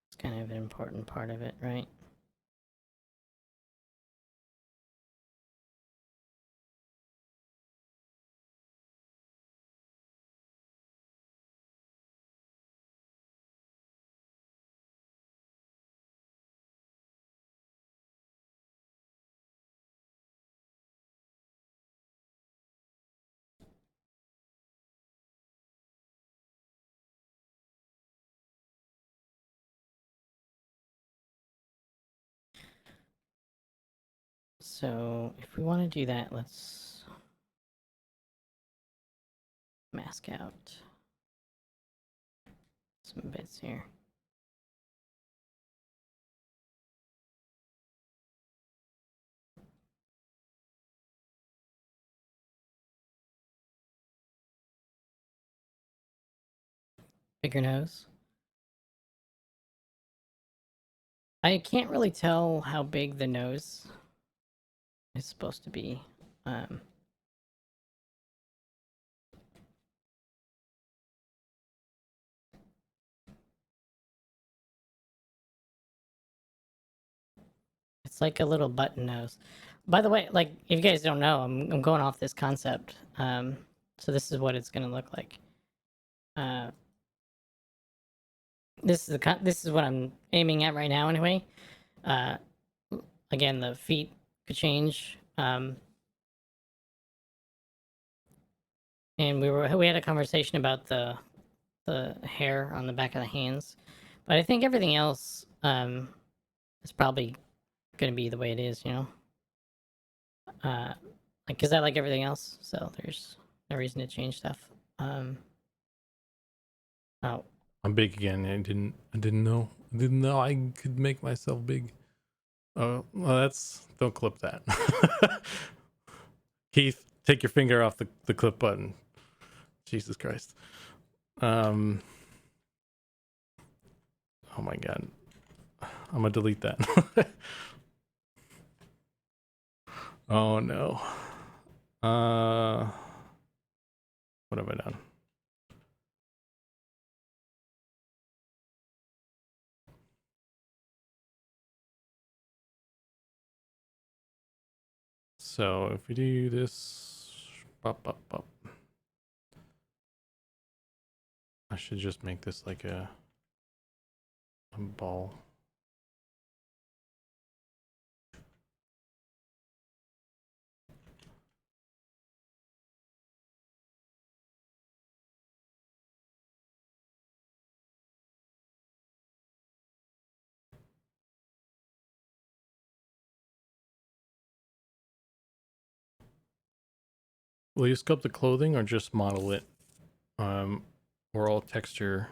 It's kind of an important part of it, right? So if we want to do that, let's mask out some bits here. Bigger nose. I can't really tell how big the nose is supposed to be. It's like a little button nose. By the way, like if you guys don't know, I'm going off this concept. So this is what it's gonna look like. This is what I'm aiming at right now, anyway. Again, the feet could change. And we had a conversation about the hair on the back of the hands, but I think everything else is probably gonna be the way it is, you know. Like, because I like everything else, so there's no reason to change stuff. Oh, I'm big again. I didn't know I could make myself big. Oh, well, don't clip that. Keith, take your finger off the clip button. Jesus Christ. Oh my god. I'm gonna delete that. Oh no. What have I done? So if we do this, bop, bop, bop. I should just make this like a ball. Will you sculpt the clothing or just model it? Or all texture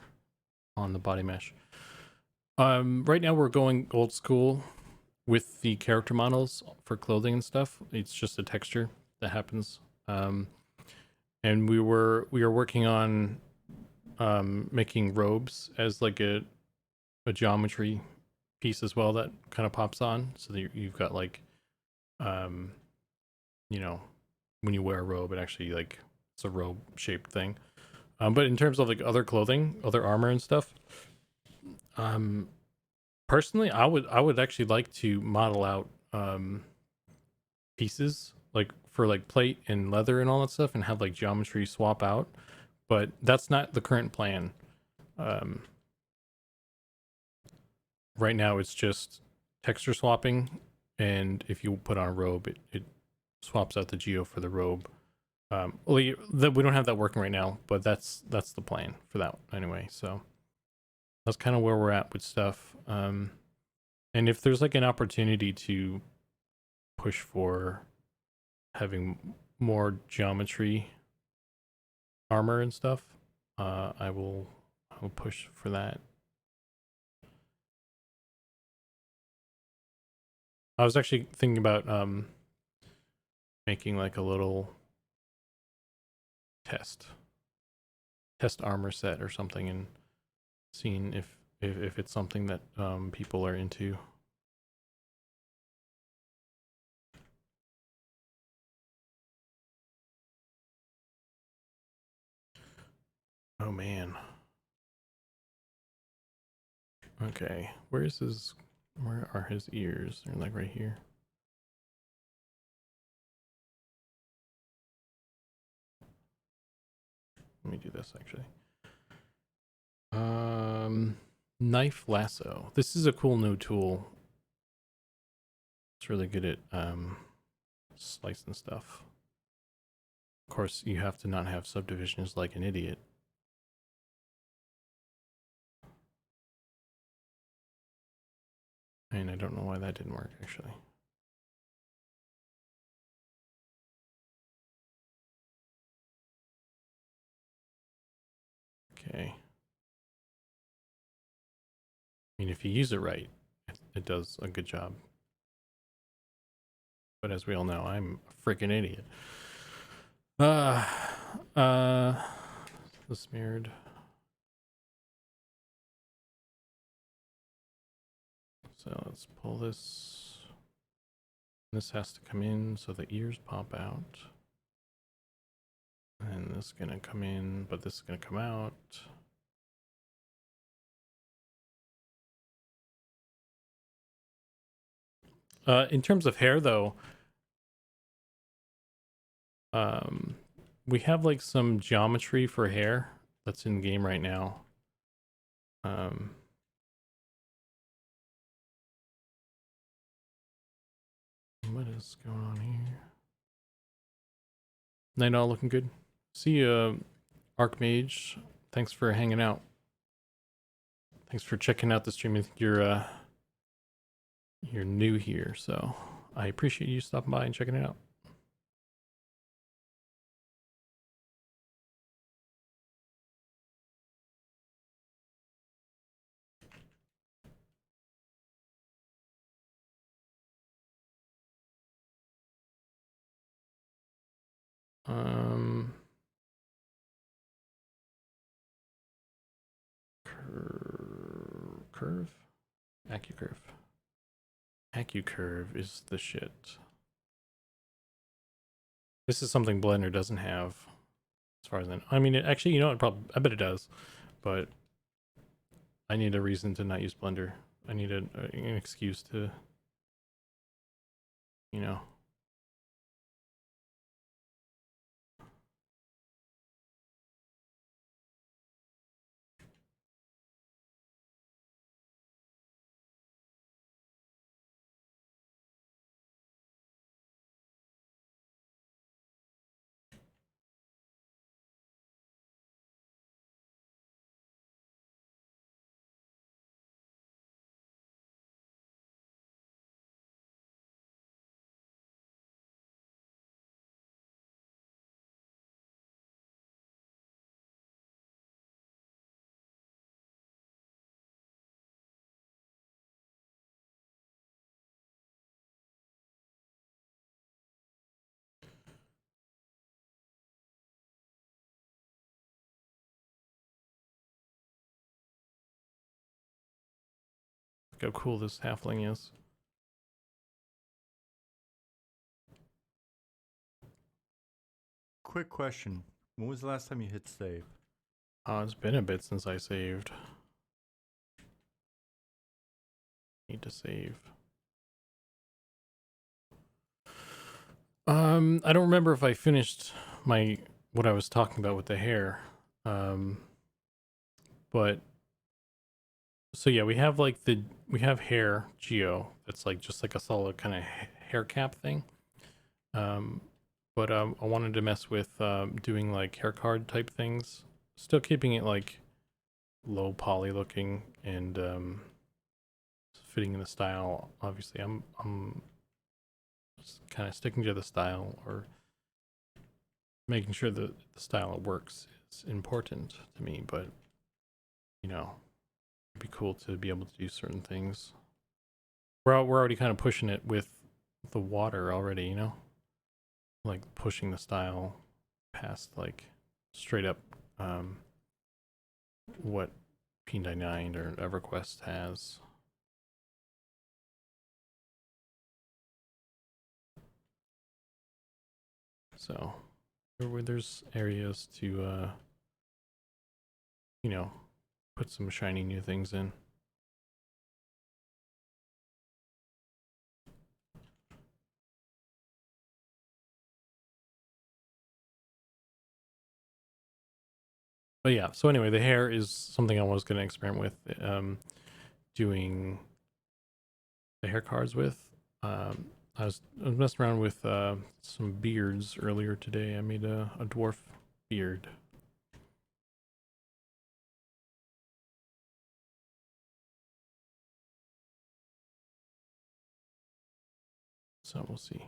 on the body mesh? Right now we're going old school with the character models for clothing and stuff. It's just a texture that happens. And we are working on making robes as like a geometry piece as well that kind of pops on, so that you've got like you know, when you wear a robe, it actually like it's a robe shaped thing. But in terms of like other clothing, other armor and stuff, personally, I would actually like to model out pieces like for like plate and leather and all that stuff, and have like geometry swap out. But that's not the current plan. Right now, it's just texture swapping, and if you put on a robe, it swaps out the geo for the robe. Well, we don't have that working right now, but that's the plan for that anyway. So that's kind of where we're at with stuff. And if there's like an opportunity to push for having more geometry armor and stuff, I will push for that. I was actually thinking about making like a little test armor set or something, and seeing if it's something that people are into. Oh man. Okay, where are his ears? They're like right here. Let me do this actually. Knife lasso. This is a cool new tool. It's really good at slicing stuff. Of course, you have to not have subdivisions like an idiot. And I don't know why that didn't work actually. Okay. I mean, if you use it right, it does a good job. But as we all know, I'm a freaking idiot. The smeared. So let's pull this. This has to come in so the ears pop out. And this is gonna come in, but this is gonna come out. In terms of hair though, we have like some geometry for hair that's in game right now. What is going on here? Night all looking good. See you, Archmage. Thanks for hanging out. Thanks for checking out the stream. I think you're new here, so I appreciate you stopping by and checking it out. Curve. AccuCurve. AccuCurve is the shit. This is something Blender doesn't have, as far as I know. I mean, actually, you know, I bet it does, but I need a reason to not use Blender. I need an excuse to, you know. Look how cool this halfling is. Quick question. When was the last time you hit save? It's been a bit since I saved. Need to save. I don't remember if I finished what I was talking about with the hair. But so yeah, we have hair geo. It's like just like a solid kind of hair cap thing. But I wanted to mess with doing like hair card type things, still keeping it like low poly looking and fitting in the style. Obviously, I'm kind of sticking to the style, or making sure that the style it works is important to me. But you know, it'd be cool to be able to do certain things. We're already kind of pushing it with the water already, you know, like pushing the style past like straight up what P99 or EverQuest has. So there's areas to you know, put some shiny new things in. But yeah, so anyway, the hair is something I was going to experiment with, doing the hair cards with. I was messing around with some beards earlier today. I made a dwarf beard. So we'll see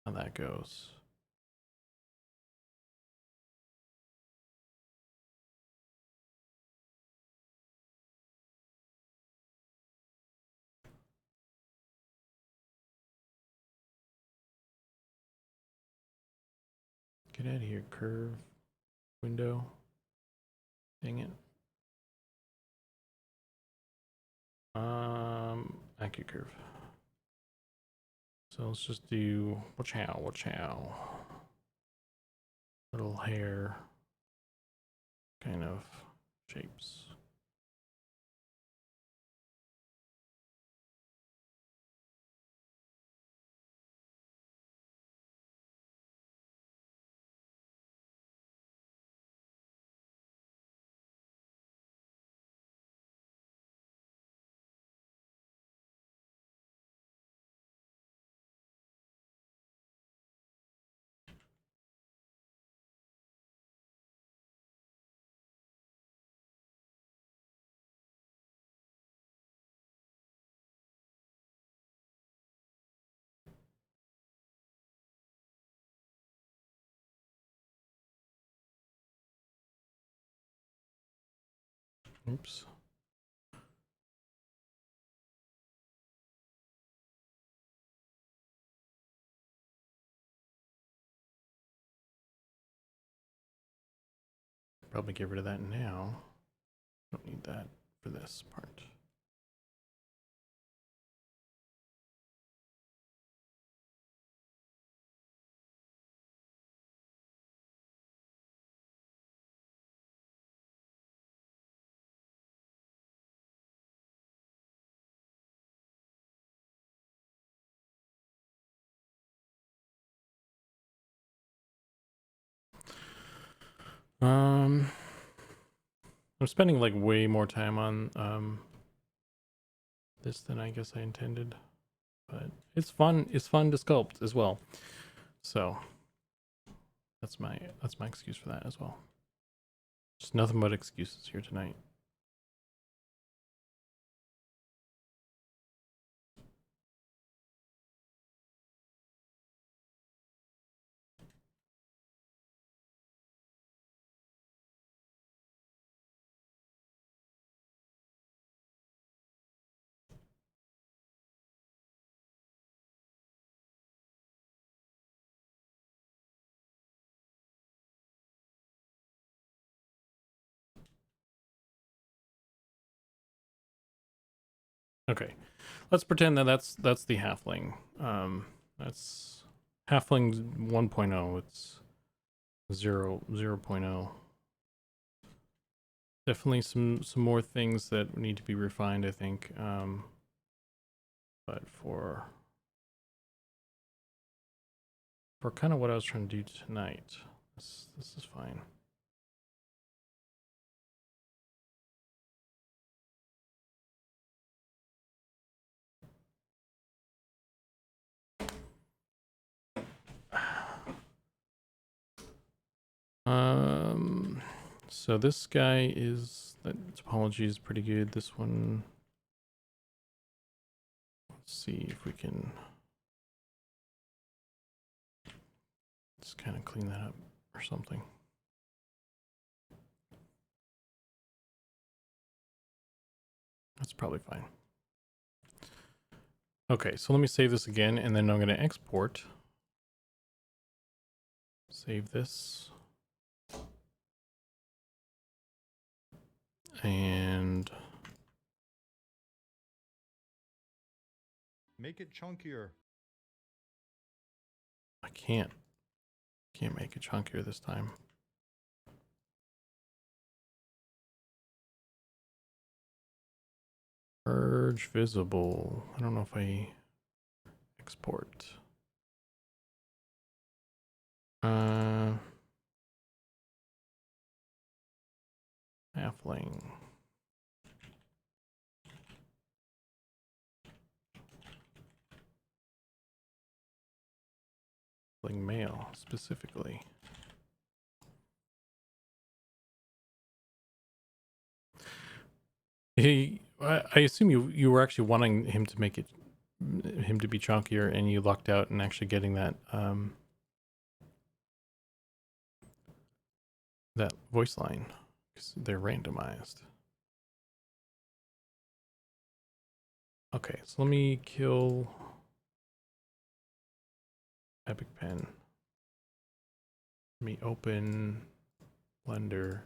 how that goes. Get out of here, curve window. Dang it. AccuCurve. So let's just do watch how. Little hair kind of shapes. Oops. Probably get rid of that now. Don't need that for this part. I'm spending like way more time on this than I guess I intended, but it's fun. It's fun to sculpt as well. So that's my excuse for that as well. Just nothing but excuses here tonight. Okay, let's pretend that that's the halfling. That's halfling 1.0. It's 0.0. Definitely some more things that need to be refined, I think. But for kind of what I was trying to do tonight, this is fine. So this guy is, that topology is pretty good. This one, let's see if we can just kind of clean that up or something. That's probably fine. Okay, so let me save this again, and then I'm going to export. Save this. And Make it chunkier. I can't make it chunkier this time. Merge visible. I don't know if I export. Halfling. Halfling male specifically. I assume you were actually wanting him to make it, him to be chunkier, and you lucked out in actually getting that that voice line because they're randomized. Okay, so let me kill Epic Pen. Let me open Blender.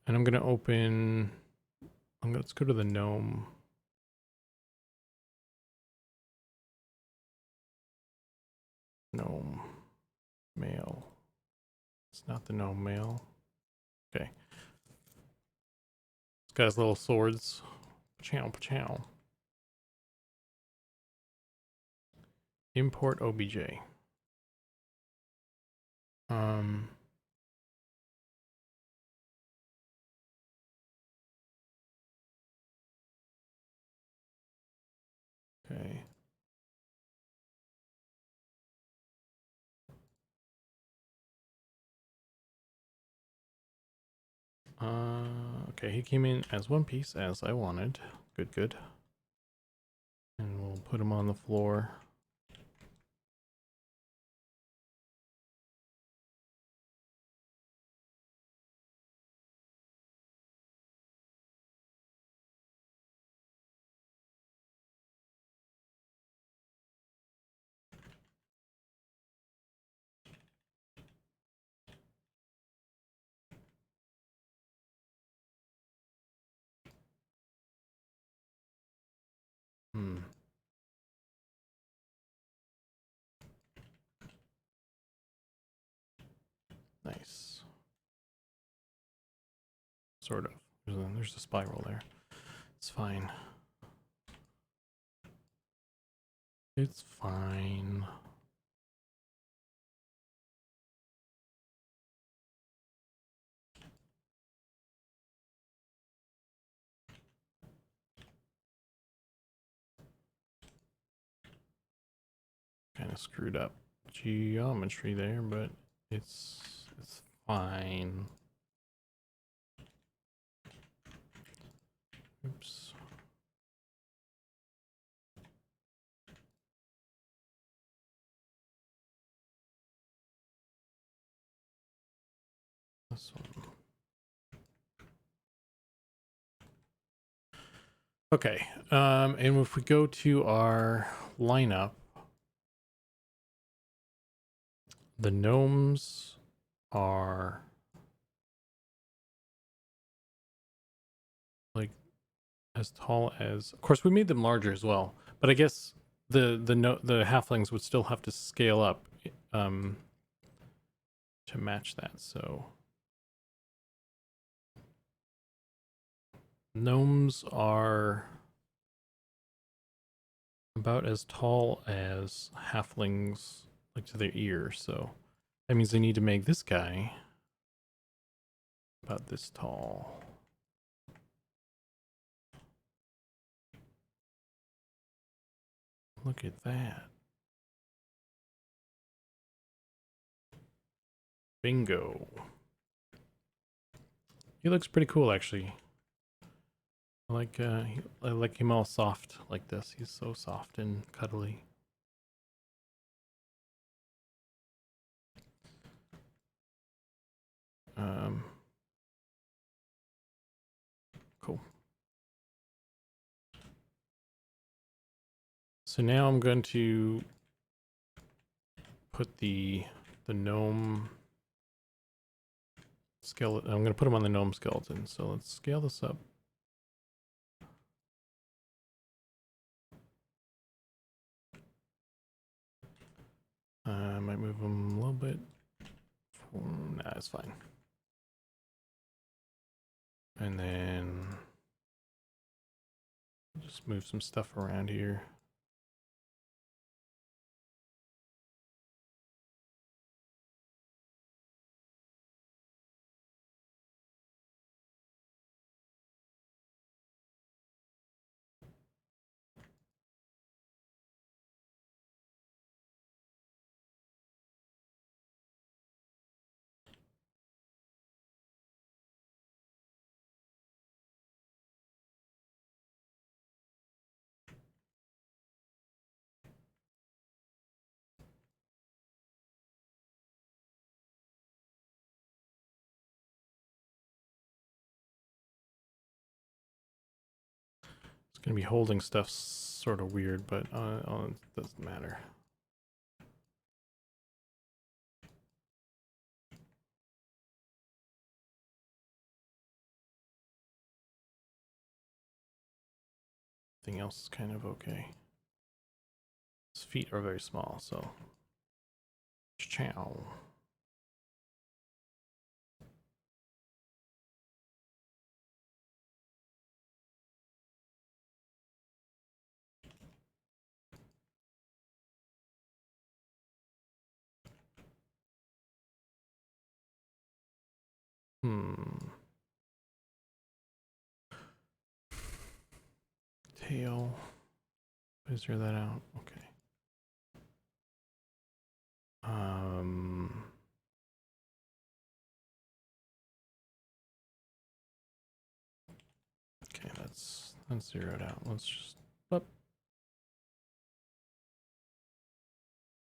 And I'm gonna open, let's go to the gnome. Gnome male. It's not the gnome male. Okay. This guy's little swords. Pachow, pachow. Import OBJ. Okay. Okay, he came in as one piece as I wanted. Good, good. And we'll put him on the floor. Nice. Sort of. There's a spiral there. It's fine. It's fine. Kind of screwed up geometry there, but it's fine. Oops. This one. Okay, and if we go to our lineup, the gnomes are like as tall as, of course we made them larger as well, but I guess the halflings would still have to scale up to match that. So gnomes are about as tall as halflings, like to their ear. So that means they need to make this guy about this tall. Look at that. Bingo. He looks pretty cool, actually. I like him all soft like this. He's so soft and cuddly. Cool. So now I'm going to put the gnome skeleton. I'm going to put him on the gnome skeleton. So let's scale this up. I might move him a little bit. Nah, it's fine. And then just move some stuff around here. Gonna be holding stuff sort of weird, but it doesn't matter. Everything else is kind of okay. His feet are very small, so ciao. Tail. Figure that out. Okay. Okay, that's zeroed out. Let's just flip.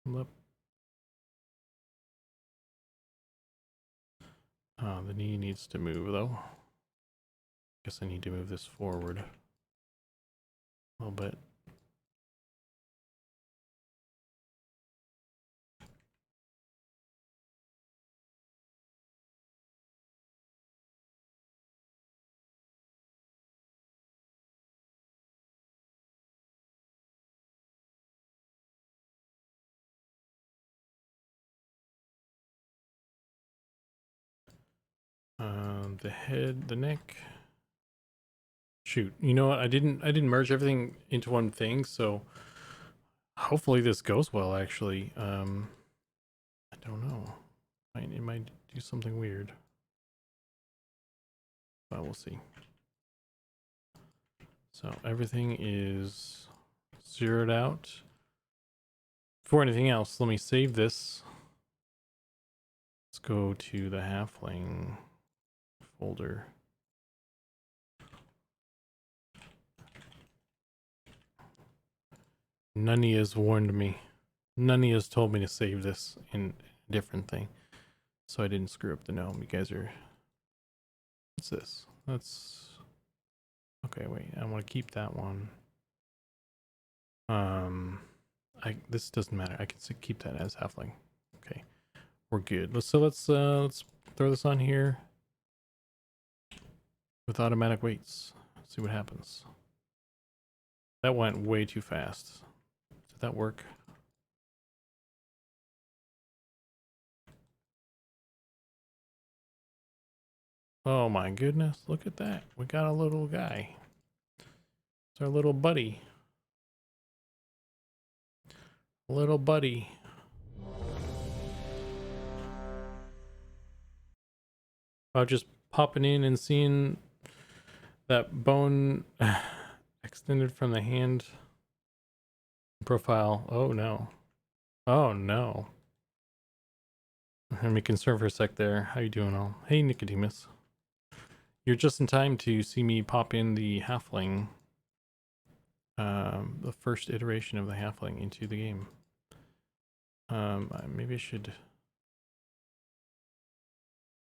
Flip. The knee needs to move though. Guess I need to move this forward a little bit. The head, the neck. Shoot, you know what? I didn't merge everything into one thing, so Hopefully this goes well, actually. I don't know. It might do something weird. But we'll see. So everything is zeroed out. Before anything else, let me save this. Let's go to the Halfling folder. Nunny has warned me. Nunny has told me to save this in a different thing, so I didn't screw up the gnome. You guys are... What's this? That's... Okay, wait. I want to keep that one. This doesn't matter. I can keep that as Halfling. Okay, we're good. Let's throw this on here with automatic weights. See what happens. That went way too fast. Did that work? Oh my goodness, look at that. We got a little guy. It's our little buddy. Little buddy. Just popping in and seeing that bone extended from the hand profile. Oh no. Oh no. Let me concern for a sec there. How you doing all? Hey Nicodemus. You're just in time to see me pop in the Halfling. The first iteration of the Halfling into the game. Maybe I should...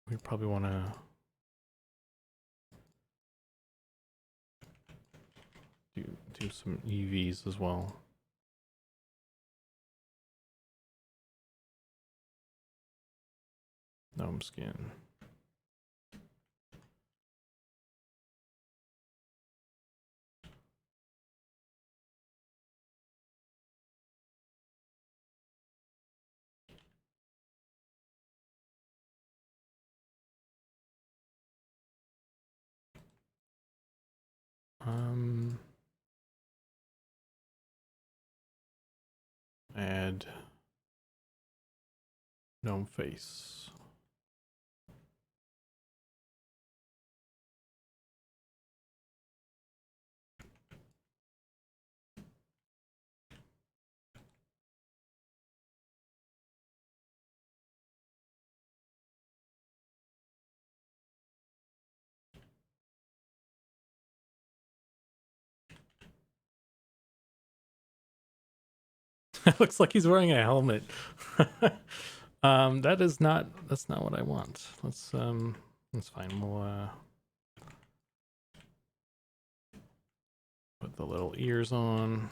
We probably want to... do some EVs as well. Gnomeskin. Add Gnome Face. Looks like he's wearing a helmet. That's not what I want. That's fine. We'll put the little ears on.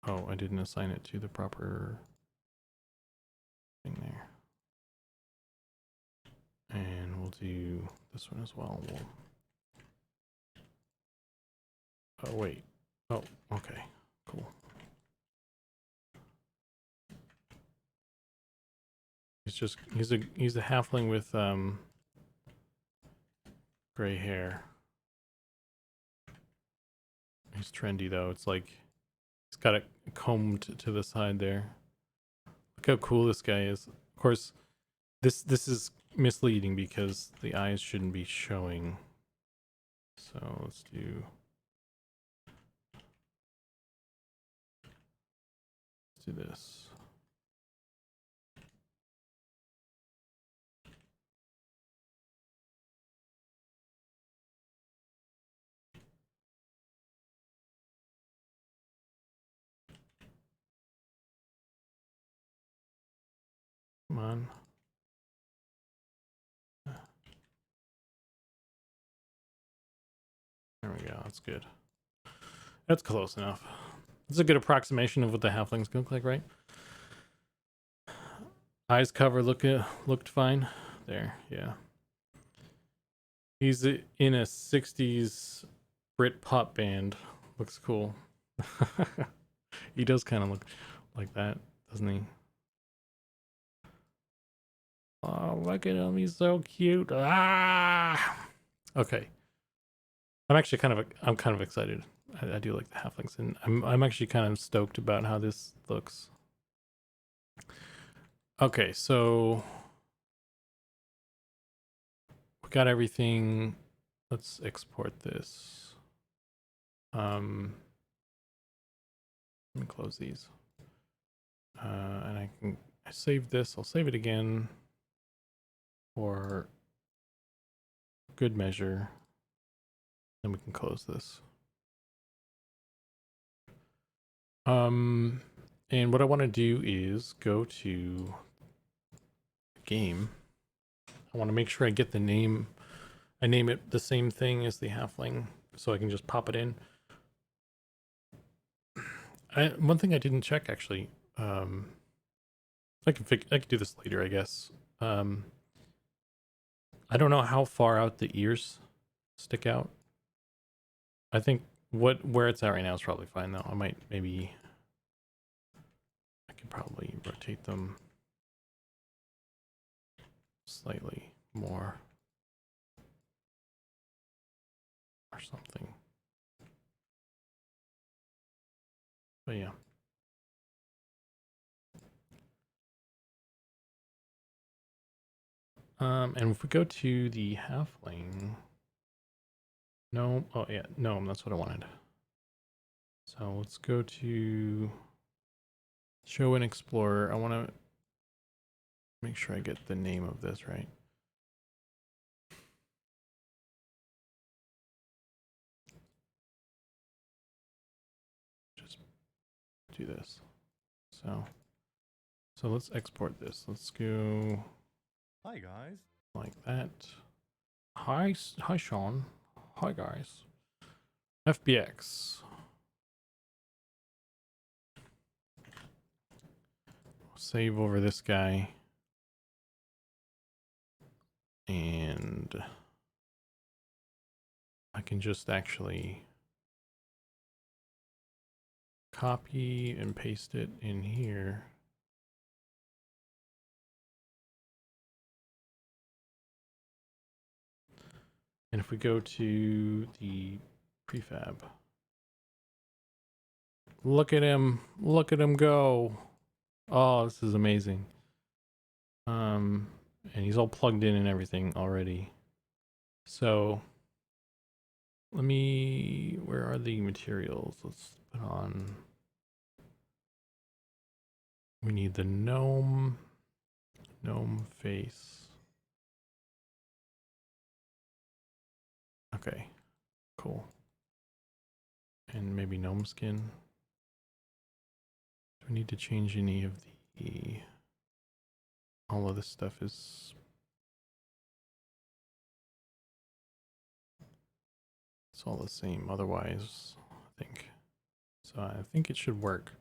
Oh, I didn't assign it to the proper thing there. And we'll do this one as well. Oh wait. Oh, okay. Cool. He's a halfling with gray hair. He's trendy though. It's like he's got it combed to the side there. Look how cool this guy is. Of course, this is misleading because the eyes shouldn't be showing. So let's do this. Come on. There we go. That's good. That's close enough. It's a good approximation of what the halflings look like, right? Eyes cover looked fine. There, yeah. He's in a 60s Brit pop band. Looks cool. He does kind of look like that, doesn't he? Oh, look at him. He's so cute. Ah! Okay. I'm kind of excited. I do like the halflings, and I'm actually kind of stoked about how this looks. Okay, so we got everything. Let's export this. Let me close these. And I save this. I'll save it again for good measure. Then we can close this. And what I want to do is go to game. I want to make sure I get the name. I name it the same thing as the halfling, so I can just pop it in. One thing I didn't check actually. I could do this later, I guess. I don't know how far out the ears stick out. I think where it's at right now is probably fine though. I could probably rotate them slightly more or something. But yeah. And if we go to the halfling, gnome, oh yeah, gnome, that's what I wanted. So let's go to show and explorer. I want to make sure I get the name of this right. Just do this. So let's export this. Let's go Hi guys. like that. Hi Sean. Hi guys. FBX. Save over this guy. And I can just actually copy and paste it in here. And if we go to the prefab, look at him go. Oh, this is amazing. And he's all plugged in and everything already. So where are the materials? Let's put on, we need the gnome face. Okay, cool. And maybe gnomeskin. Do we need to change any of the, all of this stuff is, it's all the same otherwise, I think. So I think it should work.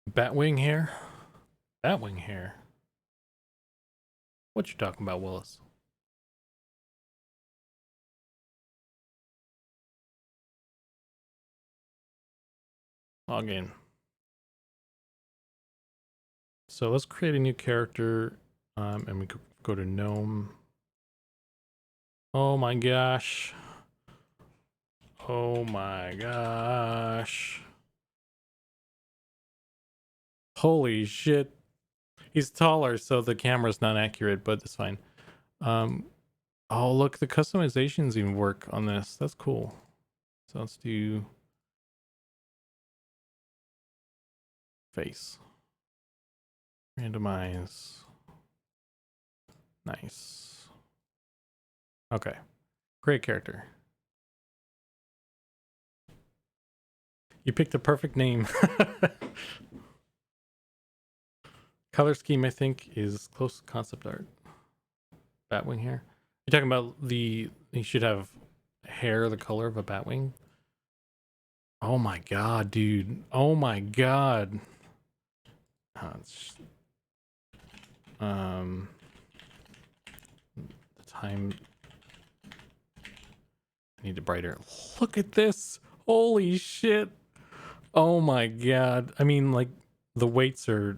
Batwing hair? Batwing hair? What you talking about, Willis? Log in. So let's create a new character, and we could go to gnome. Oh my gosh. Oh my gosh. Holy shit. He's taller, so the camera's not accurate, but it's fine. Oh look, the customizations even work on this. That's cool. So let's do face. Randomize. Nice. Okay. Great character. You picked the perfect name. Color scheme, I think, is close to concept art. Batwing hair. You're talking about you should have hair the color of a batwing? Oh my god, dude. Oh my god. The time, I need it brighter. Look at this. Holy shit. Oh my god. I mean, like, the weights are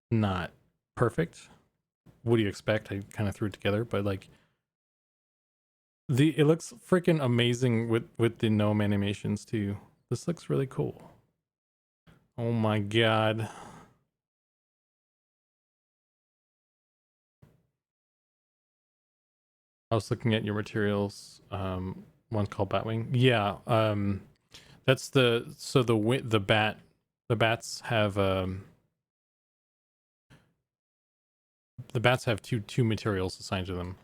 not perfect. What do you expect? I kind of threw it together, but like, it looks freaking amazing with the gnome animations too. This looks really cool. Oh my god. I was looking at your materials. One's called Batwing. Yeah. That's the bats have two materials assigned to them.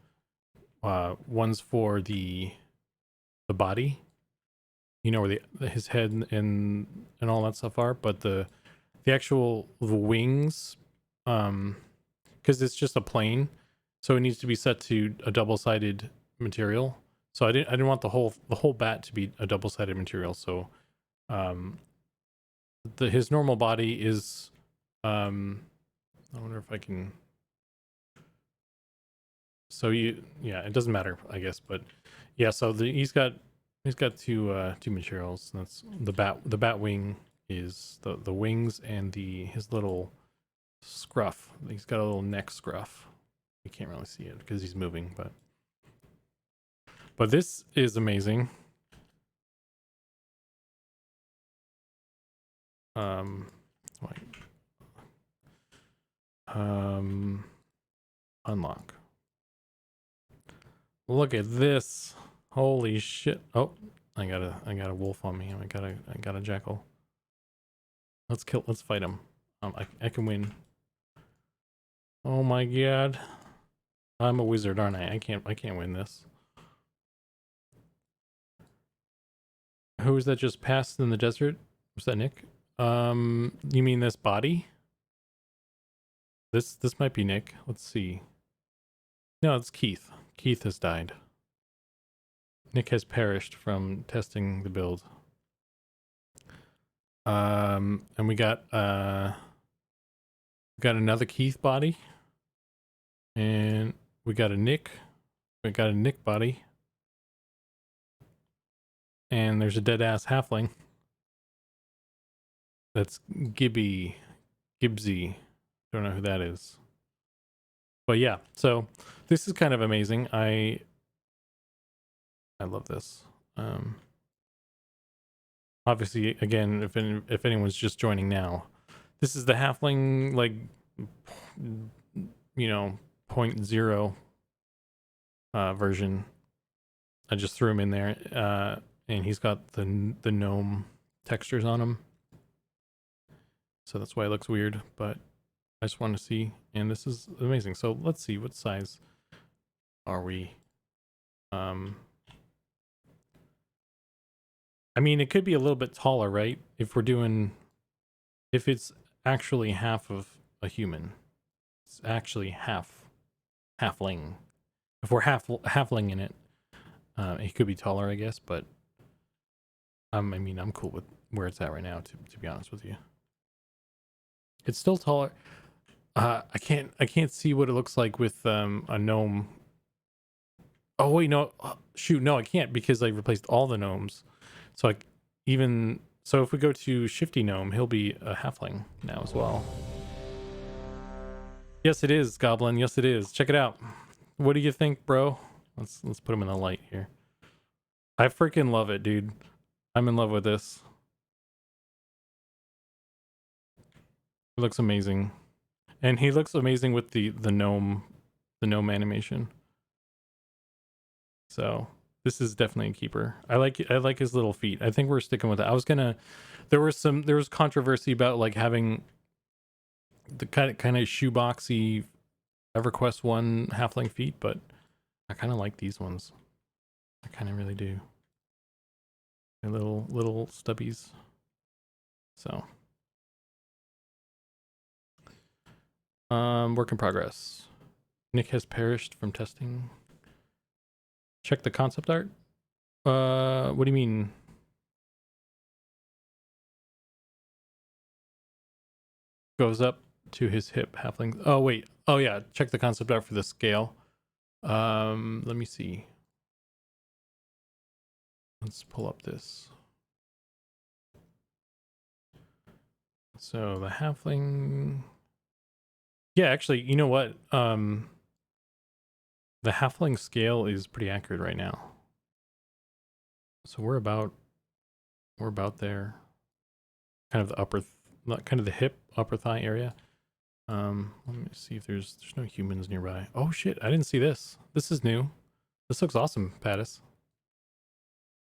One's for the body, you know, where his head and all that stuff are, but the actual wings, because it's just a plane, so it needs to be set to a double-sided material. So I didn't want the whole bat to be a double-sided material. So his normal body is I wonder if I can. So it doesn't matter, I guess, but yeah. So he's got two materials. That's the bat wing is the wings and his little scruff. He's got a little neck scruff. You can't really see it because he's moving, but this is amazing. Unlock. Look at this. Holy shit. Oh, I got a wolf on me. I got a jackal. Let's fight him. I can win. Oh my god. I'm a wizard, aren't I? I can't win this. Who was that just passed in the desert? Was that Nick? You mean this body? This might be Nick. Let's see. No, it's Keith. Keith has died. Nick has perished from testing the build. And we got another Keith body. And we got a Nick. We got a Nick body. And there's a dead ass halfling. That's Gibbsy. Don't know who that is. But yeah, so this is kind of amazing. I love this. Obviously, again, if anyone's just joining now, this is the halfling, like, 0.0 version. I just threw him in there, and he's got the gnome textures on him, so that's why it looks weird. But I just want to see, and this is amazing. So let's see, what size are we? I mean, it could be a little bit taller, right? If it's actually half of a human, it's actually halfling. If we're halfling in it, it could be taller, I guess. But I mean, I'm cool with where it's at right now. To be honest with you, it's still taller. I can't see what it looks like with a gnome. Oh wait, no, shoot, no, I can't because I replaced all the gnomes. So if we go to Shifty Gnome, he'll be a halfling now as well. Yes, it is, Goblin. Yes, it is. Check it out. What do you think, bro? Let's put him in the light here. I freaking love it, dude. I'm in love with this. It looks amazing. And he looks amazing with the gnome animation. So this is definitely a keeper. I like his little feet. I think we're sticking with it. There was controversy about like having the kind of shoeboxy EverQuest 1 halfling feet, but I kind of like these ones. I kind of really do. They're little stubbies. So work in progress. Nick has perished from testing. Check the concept art. What do you mean? Goes up to his hip, halfling. Oh wait. Oh yeah. Check the concept art for the scale. Let me see. Let's pull up this. So the halfling. Yeah, actually, you know what? The halfling scale is pretty accurate right now. So we're about there. Kind of the kind of the hip upper thigh area. Let me see if there's no humans nearby. Oh shit, I didn't see this. This is new. This looks awesome, Pattis.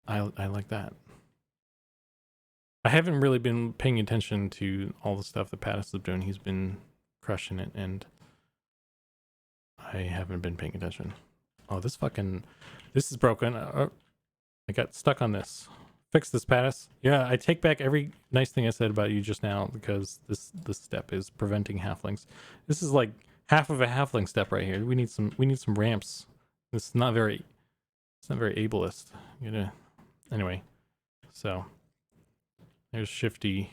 I like that. I haven't really been paying attention to all the stuff that Pattis is doing. He's been crushing it, and I haven't been paying attention. Oh, this is broken. I got stuck on this. Fix this, Pattis. Yeah, I take back every nice thing I said about you just now, because this step is preventing halflings. This is like half of a halfling step right here. We need some ramps. It's not very ableist. Anyway. So there's shifty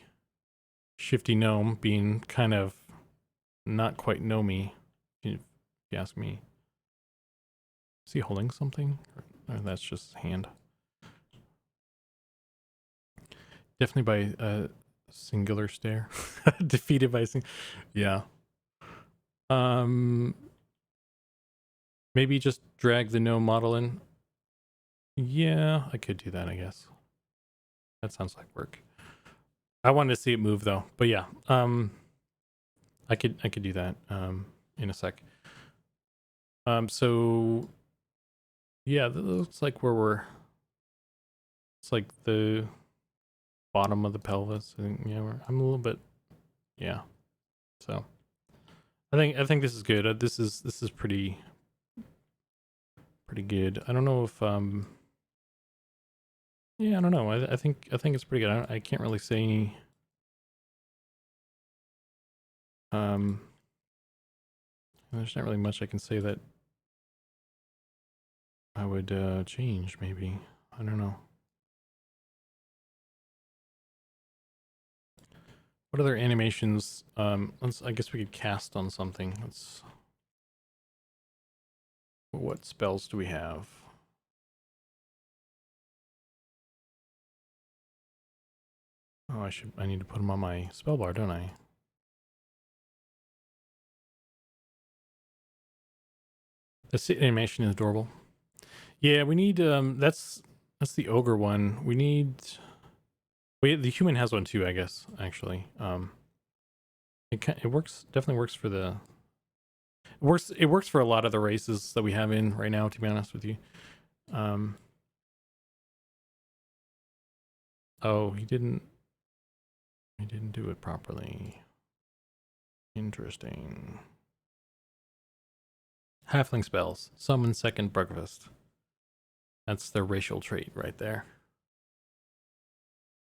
gnome being kind of not quite gnomey, if you ask me. Is he holding something? Or that's just his hand. Definitely by a singular stare. Defeated by a yeah. Maybe just drag the gnome model in. Yeah, I could do that, I guess. That sounds like work. I wanted to see it move though, but yeah. I could do that in a sec. So yeah, that looks like it's like the bottom of the pelvis. And yeah, I'm a little bit, yeah. So I think this is good. This is pretty good. I don't know if yeah, I don't know. I think it's pretty good. I can't really say any there's not really much I can say that I would change. Maybe, I don't know. What other animations? I guess we could cast on something. What spells do we have? Oh, I need to put them on my spell bar, don't I? This animation is adorable. Yeah, we need that's the ogre one. We need the human has one too, I guess, actually. It works, definitely works for the it works for a lot of the races that we have in right now, to be honest with you. Oh, he didn't do it properly. Interesting. Halfling spells. Summon second breakfast. That's their racial trait right there.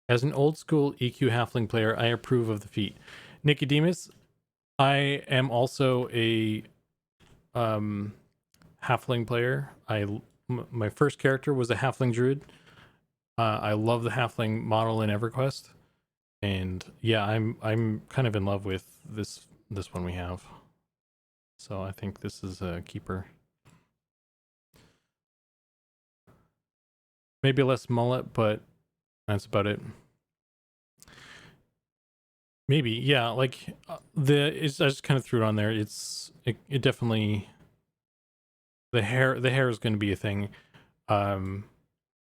As an old school EQ halfling player, I approve of the feat. Nicodemus, I am also a halfling player. My first character was a halfling druid. I love the halfling model in EverQuest, and yeah, I'm kind of in love with this one we have. So I think this is a keeper. Maybe less mullet, but that's about it. Maybe, yeah. Like I just kind of threw it on there. It definitely, the hair is going to be a thing. I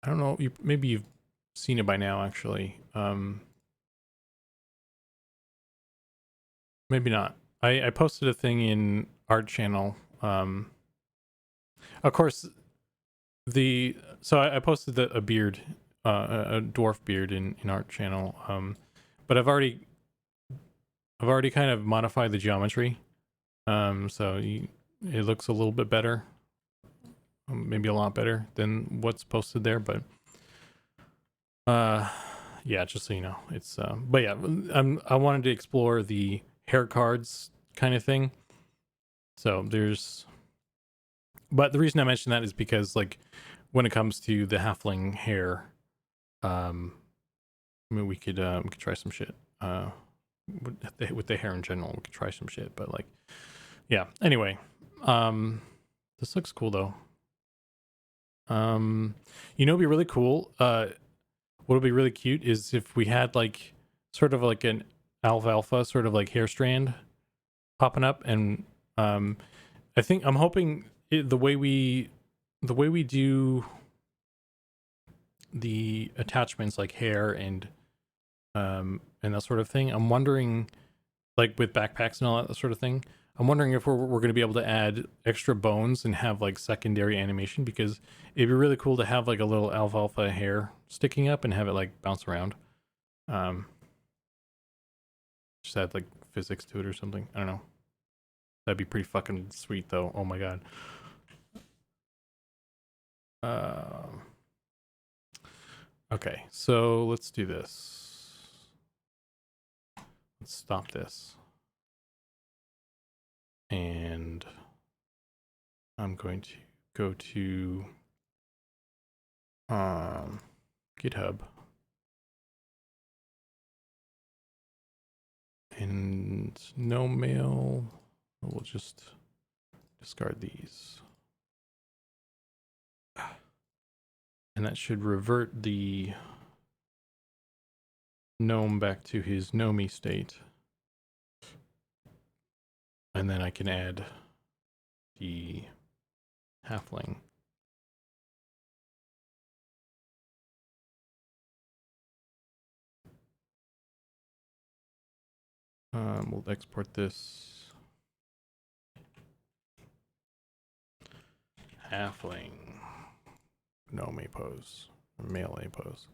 don't know. Maybe you've seen it by now, actually. Maybe not. I posted a thing in art channel. Of course, so I posted a beard, a dwarf beard in art channel. But I've already kind of modified the geometry. So it looks a little bit better. Maybe a lot better than what's posted there, but yeah, just so you know, it's but yeah, I wanted to explore the hair cards kind of thing. So but the reason I mentioned that is because, like, when it comes to the halfling hair, I mean, we could try some shit with the hair in general. We could try some shit, but like, yeah, anyway, this looks cool though. It'd be really cool. What would be really cute is if we had like sort of like an alfalfa sort of like hair strand popping up, and I'm hoping the way we do the attachments like hair and that sort of thing. I'm wondering, like with backpacks and all that sort of thing, I'm wondering if we're going to be able to add extra bones and have like secondary animation, because it'd be really cool to have like a little alfalfa hair sticking up and have it like bounce around. Just add like physics to it or something. I don't know. That'd be pretty fucking sweet though. Oh my god. Okay, so let's do this. Let's stop this. And I'm going to go to GitHub. And no mail. We'll just discard these. And that should revert the gnome back to his gnomey state. And then I can add the halfling. We'll export this. Halfling. Gnome pose. Melee pose.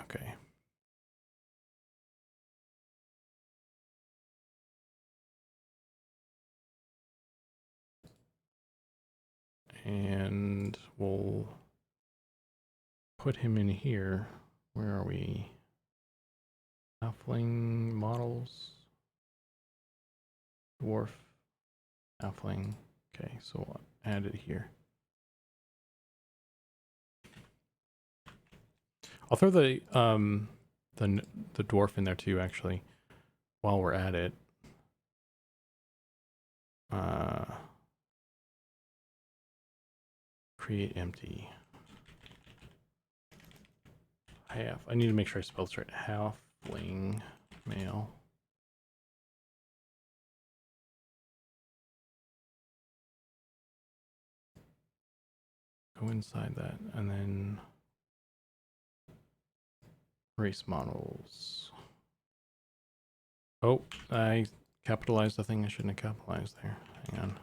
Okay. And we'll put him in here. Where are we? Halfling models. Dwarf. Halfling. Okay, so we'll add it here. I'll throw the dwarf in there too, actually, while we're at it. Create empty. I need to make sure I spell this right. Halfling male. Go inside that, and then race models. Oh, I capitalized the thing I shouldn't have capitalized there. Hang on.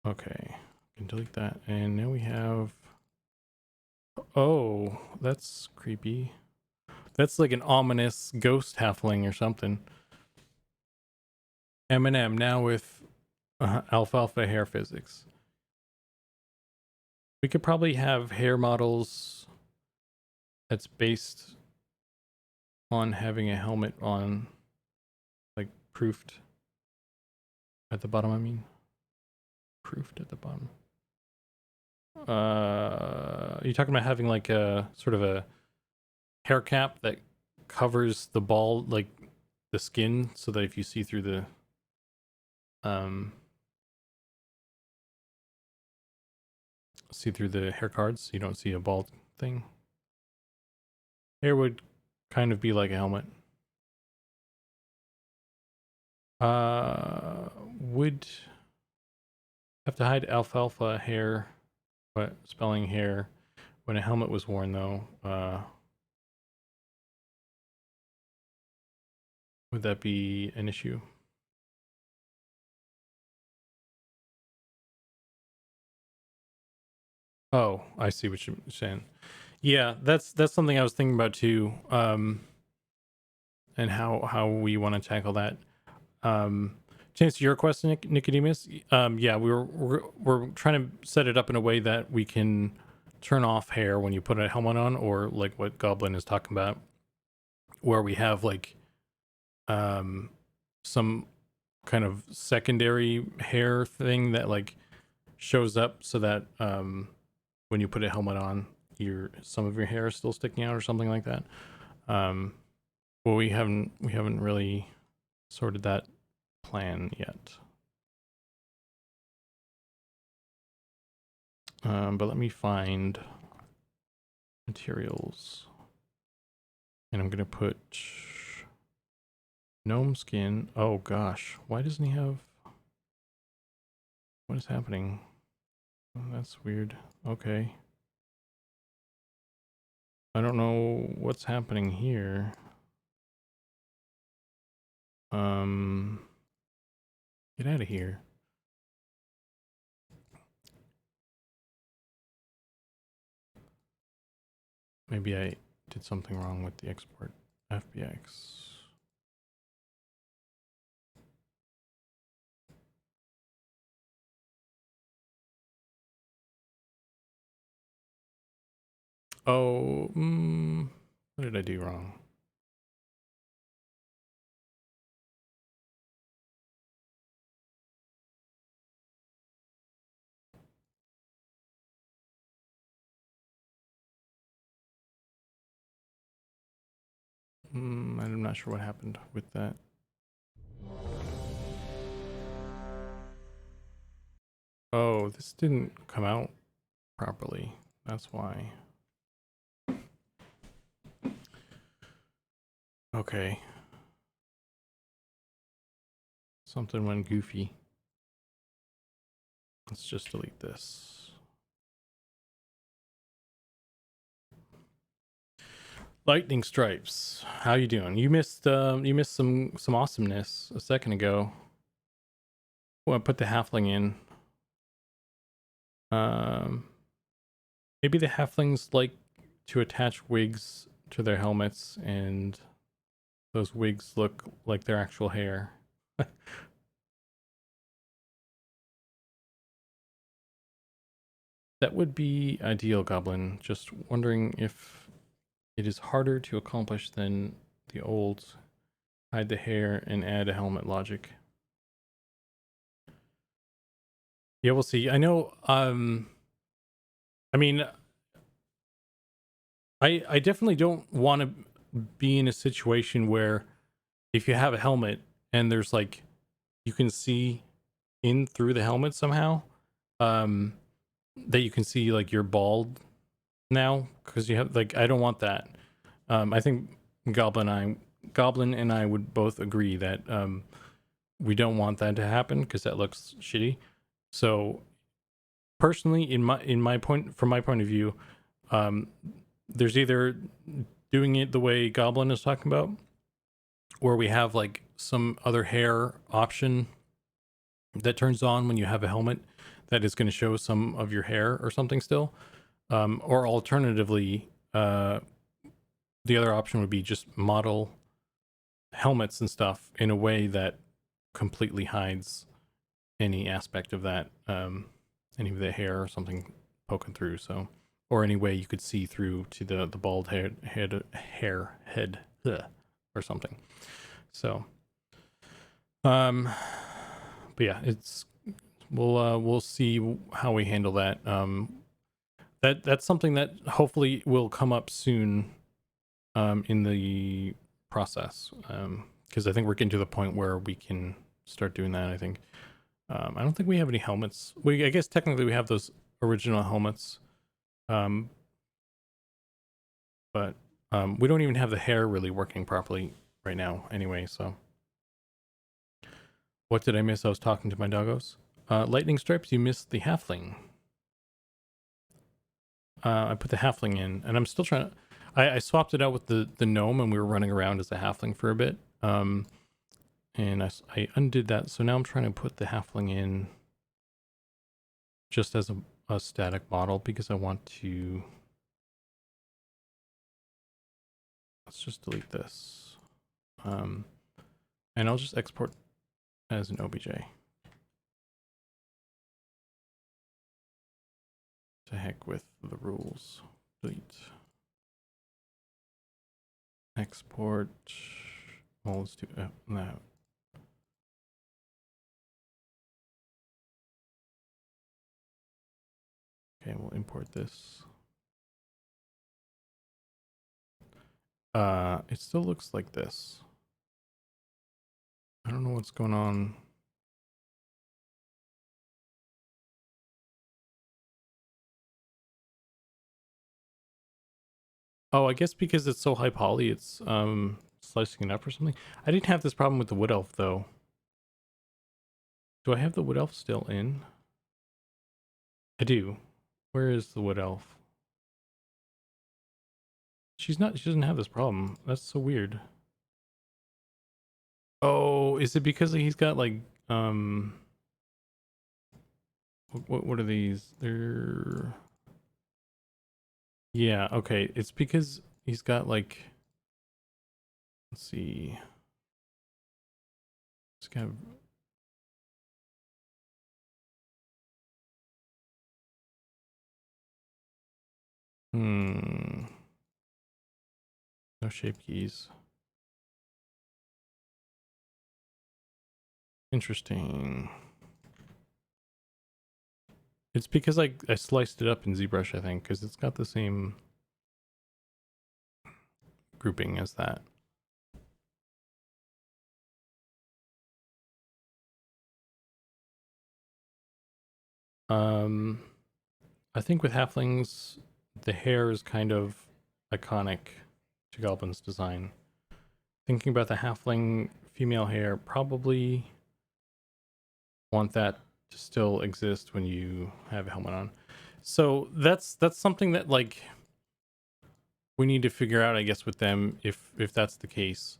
Okay, can delete that. And now we have, oh, that's creepy. That's like an ominous ghost halfling or something. M&M now with alfalfa hair physics. We could probably have hair models that's based on having a helmet on, like proofed at the bottom, I mean. Proofed at the bottom. Are you talking about having like a sort of a hair cap that covers the bald, like the skin, so that if you see through the hair cards, you don't see a bald thing? Hair would kind of be like a helmet. Would have to hide alfalfa hair, but spelling hair when a helmet was worn though. Would that be an issue? Oh, I see what you're saying. Yeah, that's something I was thinking about too. And how we want to tackle that. To answer your question, Nicodemus, yeah, we're trying to set it up in a way that we can turn off hair when you put a helmet on, or like what Goblin is talking about, where we have like some kind of secondary hair thing that like shows up so that when you put a helmet on, some of your hair is still sticking out or something like that. Well, we haven't really sorted that plan yet. But let me find materials, and I'm gonna put gnome skin. Oh gosh, why doesn't he have? What is happening? That's weird. Okay. I don't know what's happening here. Get out of here. Maybe I did something wrong with the export FBX. Oh, what did I do wrong? I'm not sure what happened with that. Oh, this didn't come out properly. That's why. Okay. Something went goofy. Let's just delete this. Lightning stripes. How you doing? You missed some awesomeness a second ago. Well, I put the halfling in. Maybe the halflings like to attach wigs to their helmets, and those wigs look like their actual hair. That would be ideal, Goblin. Just wondering if it is harder to accomplish than the old hide the hair and add a helmet logic. Yeah, we'll see. I know, I mean, I definitely don't want to be in a situation where if you have a helmet and there's like, you can see in through the helmet somehow, that you can see like you're bald now, because you have like, I don't want that. I think Goblin and I would both agree that we don't want that to happen because that looks shitty. So personally, from my point of view, there's either doing it the way Goblin is talking about, or we have like some other hair option that turns on when you have a helmet that is going to show some of your hair or something still. Or alternatively, the other option would be just model helmets and stuff in a way that completely hides any aspect of that, any of the hair or something poking through. So, or any way you could see through to the bald head or something. So, but yeah, we'll see how we handle that. That's something that hopefully will come up soon, in the process, because I think we're getting to the point where we can start doing that. I think. I don't think we have any helmets. I guess technically we have those original helmets, but we don't even have the hair really working properly right now anyway. So what did I miss? I was talking to my doggos. Lightning stripes, you missed the halfling. I put the halfling in, and I'm still trying to... I swapped it out with the gnome, and we were running around as a halfling for a bit. And I undid that, so now I'm trying to put the halfling in just as a static model, because I want to... Let's just delete this. And I'll just export as an OBJ. To heck with the rules. Delete. Export. Well, let's do that. Okay, we'll import this. It still looks like this. I don't know what's going on. Oh, I guess because it's so high poly, it's slicing it up or something. I didn't have this problem with the wood elf though. Do I have the wood elf still in? I do. Where is the wood elf? She doesn't have this problem. That's so weird. Oh, is it because he's got like what are these? They're yeah, okay. It's because he's got like let's see. It's kind of no shape keys. Interesting. It's because I sliced it up in ZBrush, I think, because it's got the same grouping as that. I think with halflings, the hair is kind of iconic to Goblin's design. Thinking about the halfling female hair, probably want that to still exist when you have a helmet on. So that's something that like we need to figure out, I guess, with them if that's the case,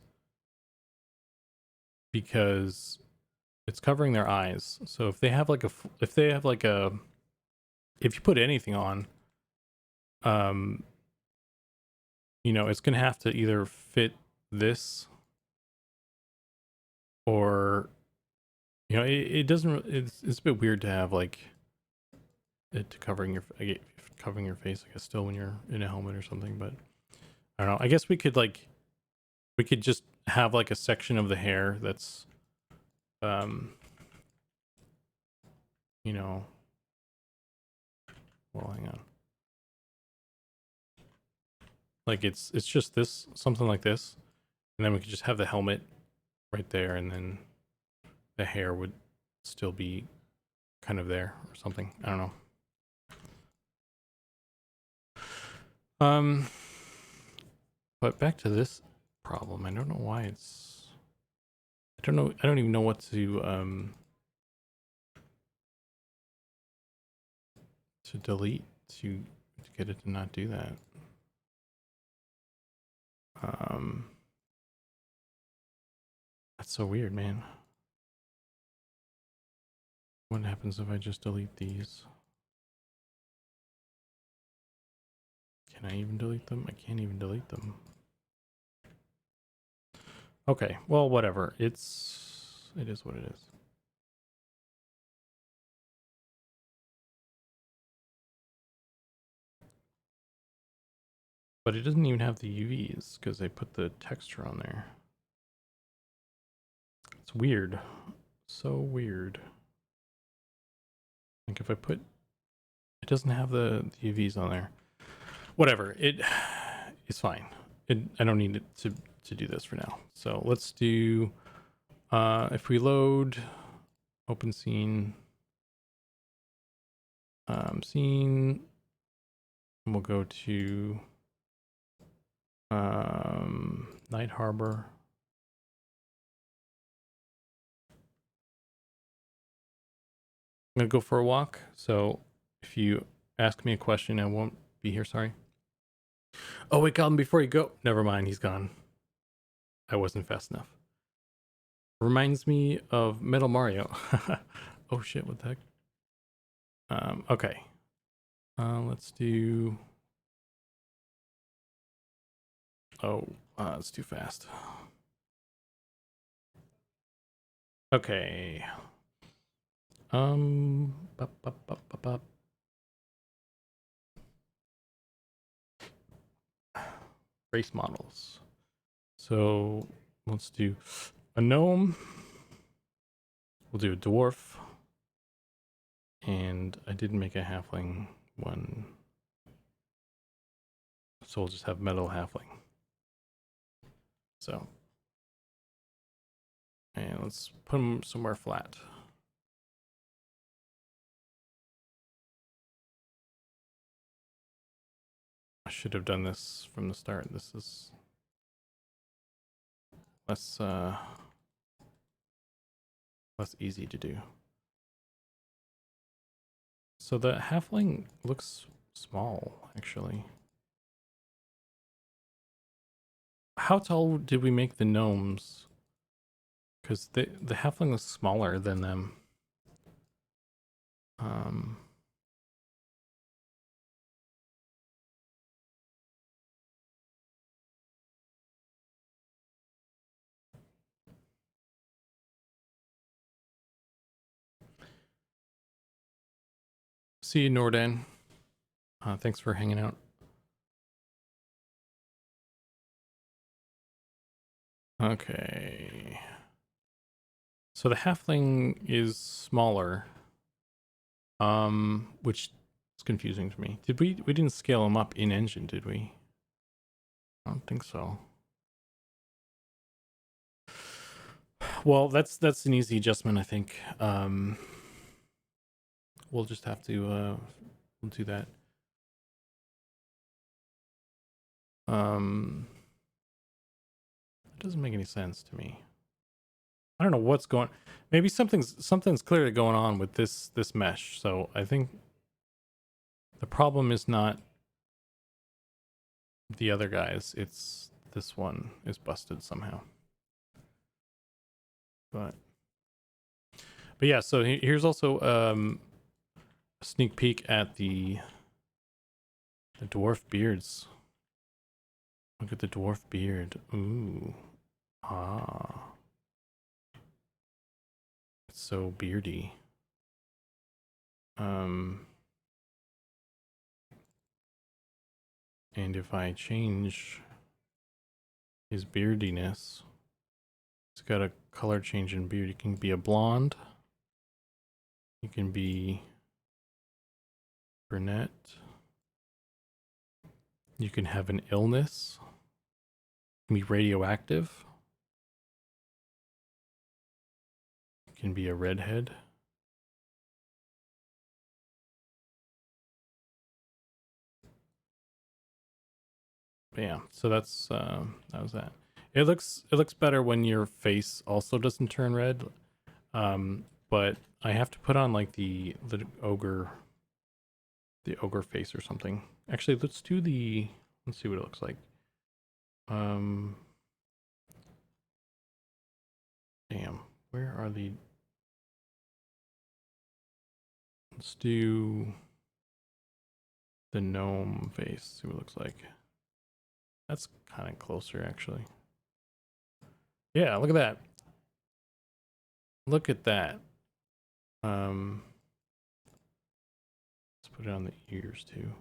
because it's covering their eyes. So if they have like if you put anything on, you know, it's gonna have to either fit this or you know it doesn't. It's a bit weird to have like it covering your face. I guess still when you're in a helmet or something, but I don't know. I guess we could just have like a section of the hair that's you know, well, hang on. Like it's just this, something like this, and then we could just have the helmet right there, and then the hair would still be kind of there or something. I don't know. But back to this problem. I don't know why it's. I don't know. I don't even know what to delete to get it to not do that. That's so weird, man. What happens if I just delete these? Can I even delete them? I can't even delete them. Okay, well, whatever. It is what it is. But it doesn't even have the UVs because they put the texture on there. It's weird. So weird. Like if I put, it doesn't have the UVs on there. Whatever. It's fine. I don't need it to do this for now. So let's do, if we load open scene, scene, and we'll go to Night Harbor. I'm gonna go for a walk. So if you ask me a question, I won't be here. Sorry. Oh wait, Goblin, before you go, never mind. He's gone. I wasn't fast enough. Reminds me of Metal Mario. Oh shit! What the heck? Okay. Let's do. Oh, it's too fast. Okay. Bup, bup, bup, bup, bup. Race models. So let's do a gnome. We'll do a dwarf. And I didn't make a halfling one. So we'll just have metal halfling. So. And let's put them somewhere flat. I should have done this from the start. This is less easy to do. So the halfling looks small, actually. How tall did we make the gnomes? Because the halfling was smaller than them. See you, Nordan. Thanks for hanging out. Okay. So the halfling is smaller, which is confusing to me. Did we didn't scale him up in engine, did we? I don't think so. Well, that's an easy adjustment, I think. We'll just have to we'll do that. It doesn't make any sense to me. I don't know what's going. Maybe something's clearly going on with this mesh. So I think the problem is not the other guys. It's this one is busted somehow. But yeah. So here's also a sneak peek at the dwarf beards. Look at the dwarf beard. Ooh. Ah. It's so beardy. And if I change his beardiness, he's got a color change in beard. He can be a blonde. He can be brunette. You can have an illness. You can be radioactive. You can be a redhead. But yeah, so that's that was that. It looks better when your face also doesn't turn red. But I have to put on like the ogre face or something. Actually, let's see what it looks like. Damn, where are the? Let's do the gnome face. See what it looks like. That's kind of closer, actually. Yeah, look at that. Look at that. Let's put it on the ears too.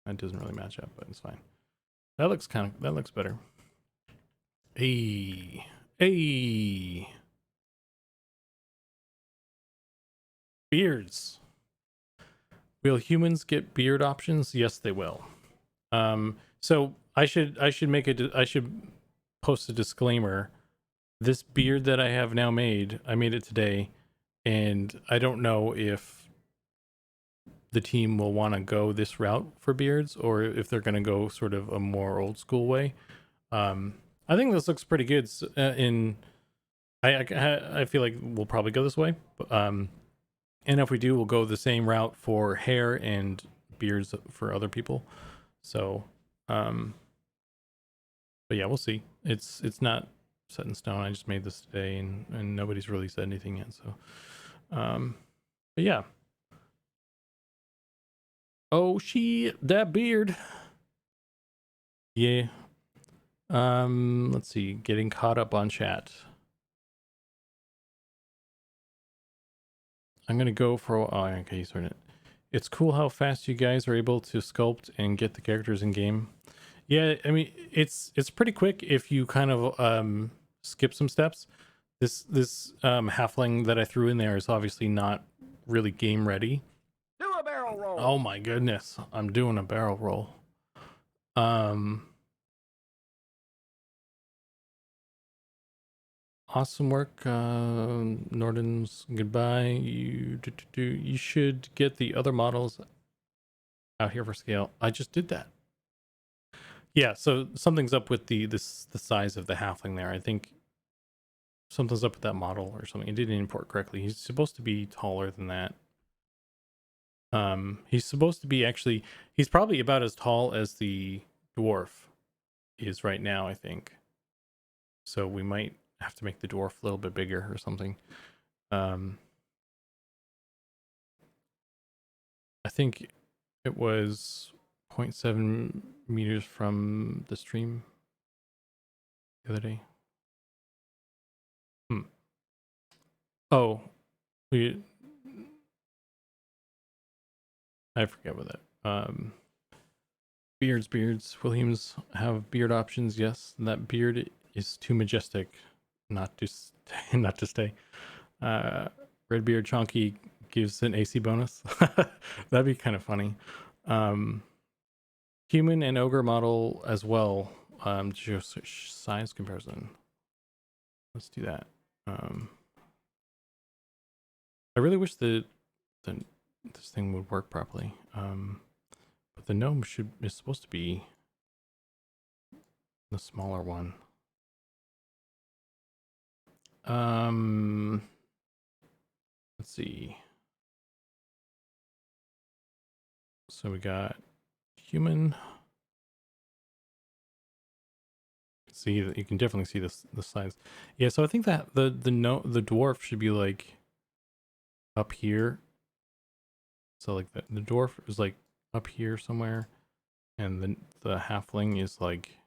That doesn't really match up, but it's fine. That looks better. Hey. Beards. Will humans get beard options? Yes, they will. So I should post a disclaimer. This beard that I have now made, I made it today, and I don't know if the team will want to go this route for beards or if they're going to go sort of a more old school way. I think this looks pretty good. I feel like we'll probably go this way. And if we do, we'll go the same route for hair and beards for other people. So, but yeah, we'll see. It's not set in stone. I just made this today, and nobody's really said anything yet. So, but yeah. Oh, that beard. Yeah. Let's see. Getting caught up on chat. I'm gonna go for. Oh, okay, you started it. It's cool how fast you guys are able to sculpt and get the characters in game. Yeah, I mean it's pretty quick if you kind of skip some steps. This halfling that I threw in there is obviously not really game ready. Do a barrel roll. Oh my goodness, I'm doing a barrel roll. Awesome work, Norden's. Goodbye. You should get the other models out here for scale. I just did that. Yeah, so something's up with the size of the halfling there. I think something's up with that model or something. It didn't import correctly. He's supposed to be taller than that. He's supposed to be actually, he's probably about as tall as the dwarf is right now, I think. So we might have to make the dwarf a little bit bigger or something. I think it was 0.7 meters from the stream the other day. Oh, I forget what that. Beards. Williams have beard options. Yes, that beard is too majestic, not to not to stay. Redbeard Chonky gives an AC bonus. That'd be kind of funny. Human and ogre model as well. Just size comparison. Let's do that. I really wish this thing would work properly. But the gnome is supposed to be the smaller one. Let's see. So we got human. See, you can definitely see the size. Yeah, so I think that the dwarf should be like up here. So like the dwarf is like up here somewhere, and the halfling is like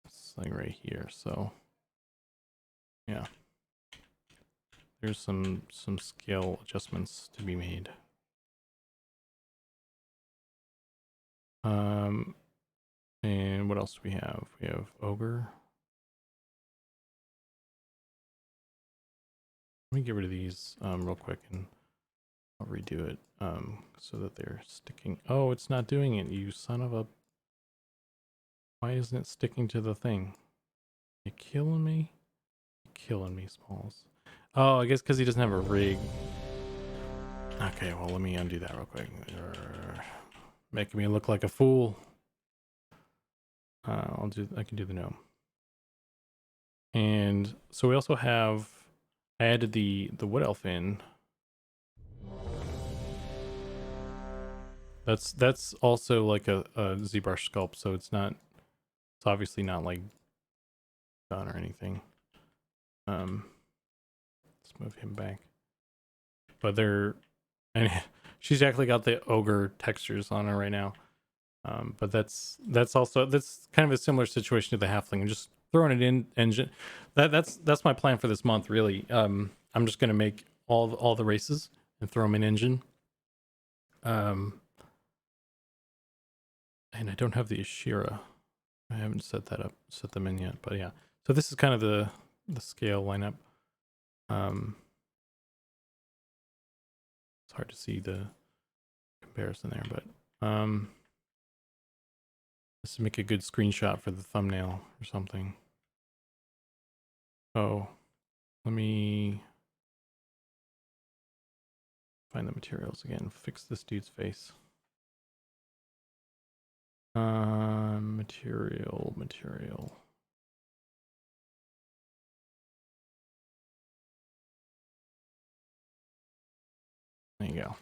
it's like right here. So yeah, there's some scale adjustments to be made. And what else do we have? We have ogre. Let me get rid of these real quick, and I'll redo it so that they're sticking. Oh, it's not doing it, you son of a... Why isn't it sticking to the thing? You killing me? You're killing me, Smalls. Oh, I guess because he doesn't have a rig. Okay, well, let me undo that real quick. Making me look like a fool. I can do the gnome. And so we also have... I added the wood elf in. That's also like a ZBrush sculpt, so it's obviously not like done or anything. Let's move him back. But and she's actually got the ogre textures on her right now. But that's kind of a similar situation to the halfling. I'm just throwing it in engine. That's my plan for this month, really. I'm just gonna make all the races and throw them in engine. And I don't have the Ashira. I haven't set them in yet, but yeah. So this is kind of the scale lineup. It's hard to see the comparison there, but let's make a good screenshot for the thumbnail or something. Oh, let me find the materials again. Fix this dude's face. Material. There you go.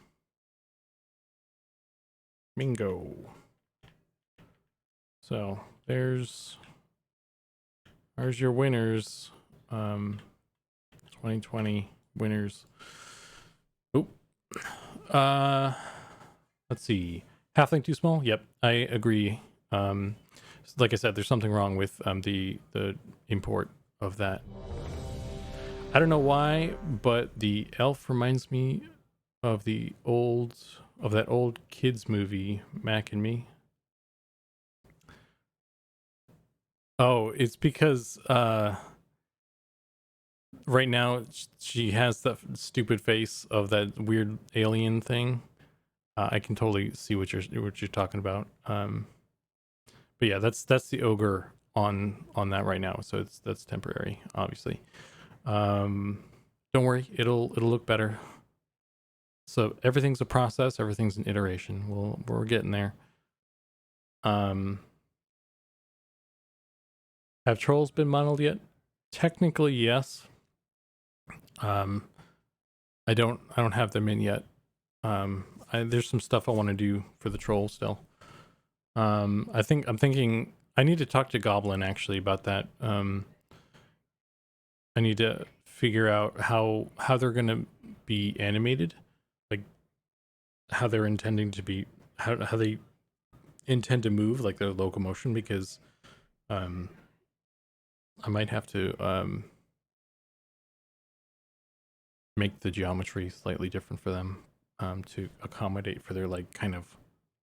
Bingo. So there's your winners. 2020 winners. Oh. Let's see. Halfling too small? Yep, I agree. Like I said, there's something wrong with the import of that. I don't know why, but the elf reminds me of that old kids movie, Mac and Me. Oh, it's because right now she has that stupid face of that weird alien thing. I can totally see what you're talking about. But yeah, that's the ogre on that right now. So that's temporary, obviously. Don't worry, it'll look better. So everything's a process, everything's an iteration. We're getting there. Have trolls been modeled yet? Technically, yes. I don't have them in yet. There's some stuff I want to do for the troll still. I'm thinking I need to talk to Goblin actually about that. I need to figure out how they're gonna be animated, like how they're intending to be, how they intend to move, like their locomotion, because I might have to make the geometry slightly different for them to accommodate for their like kind of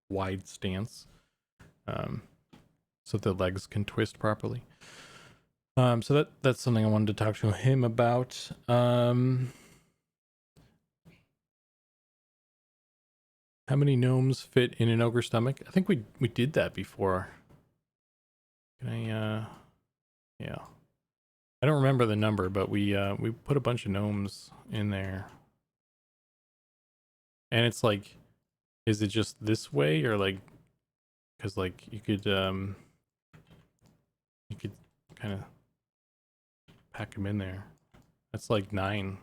wide stance, so the legs can twist properly. So that's something I wanted to talk to him about. How many gnomes fit in an ogre stomach? I think we did that before. Can I yeah. I don't remember the number, but we put a bunch of gnomes in there. And it's like, is it just this way, or like, cuz like you could kind of pack them in there. That's like 9.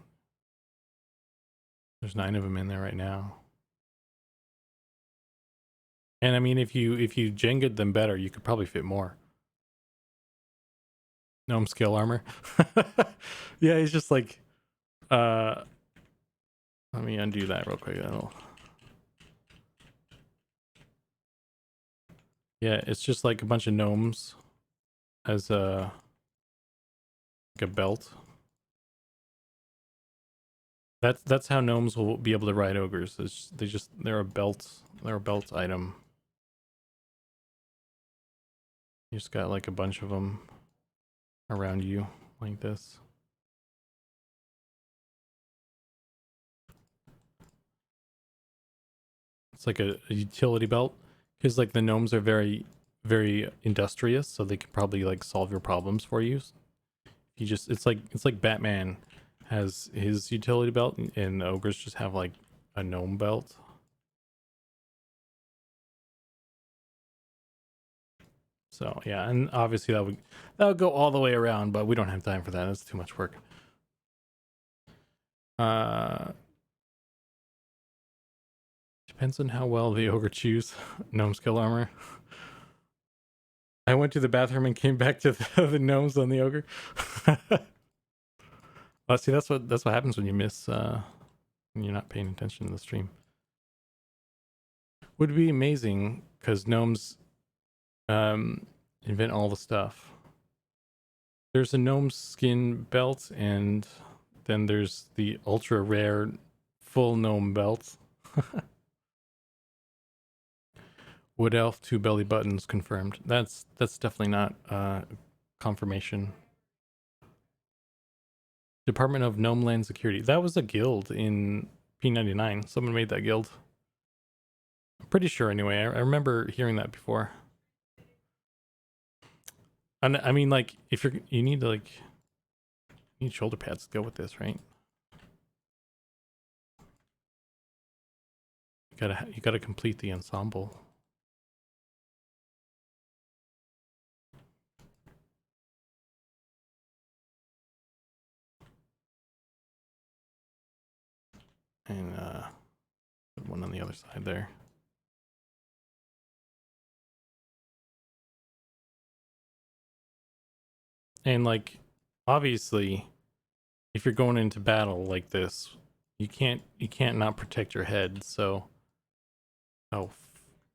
There's 9 of them in there right now. And I mean, if you Jenga'd them better, you could probably fit more. Gnome scale armor. Yeah, he's just like, let me undo that real quick. Yeah, it's just like a bunch of gnomes as like a belt. That's how gnomes will be able to ride ogres. They're a belt. They're a belt item. You just got like a bunch of them around you like this. It's like a utility belt, because like the gnomes are very, very industrious, so they can probably like solve your problems for you. You just it's like Batman has his utility belt, and the ogres just have like a gnome belt. So yeah, and obviously that would go all the way around, but we don't have time for that. That's too much work. Depends on how well the ogre chews gnome skill armor. I went to the bathroom and came back to the gnomes on the ogre. Well, see, that's what happens when you miss when you're not paying attention to the stream. Would be amazing, because gnomes invent all the stuff. There's a gnome skin belt, and then there's the ultra rare full gnome belt. Wood elf 2 belly buttons confirmed. That's definitely not confirmation. Department of Gnome Land Security. That was a guild in P99. Someone made that guild. I'm pretty sure anyway. I remember hearing that before. And I mean, like, if you need to like, you need shoulder pads to go with this, right? You gotta complete the ensemble. And put one on the other side there. And like, obviously, if you're going into battle like this, you can't not protect your head. So, oh,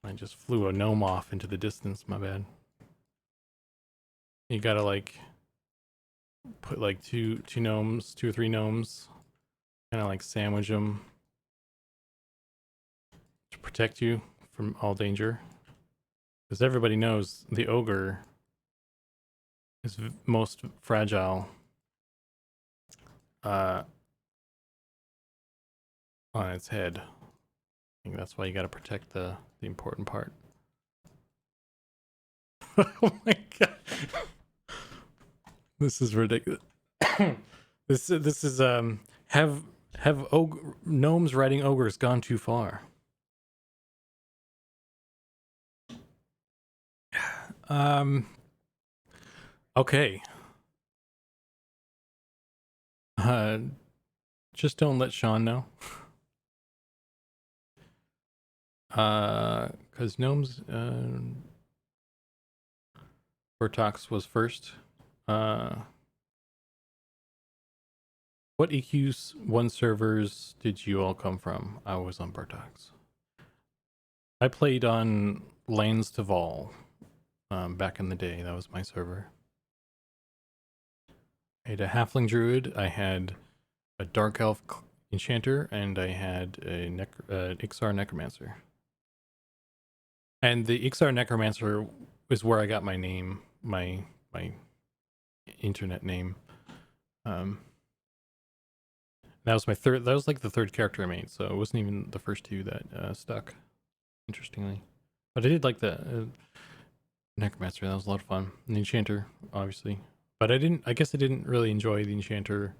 I just flew a gnome off into the distance. My bad. You gotta like put like two or three gnomes, kind of like sandwich them to protect you from all danger. Because everybody knows the ogre is most fragile on its head. I think that's why you got to protect the important part. Oh my god, this is ridiculous. This is have gnomes riding ogres gone too far? Okay. Just don't let Sean know. Because Gnomes, Bertox was first. What EQ1 servers did you all come from? I was on Bertox. I played on Lands to Vol back in the day. That was my server. I had a Halfling Druid. I had a Dark Elf Enchanter, and I had a Ixar Necromancer. And the Ixar Necromancer is where I got my name, my internet name. That was my third. That was like the third character I made, so it wasn't even the first two that stuck. Interestingly, but I did like the Necromancer. That was a lot of fun. And the Enchanter, obviously, but I didn't. I guess I didn't really enjoy the Enchanter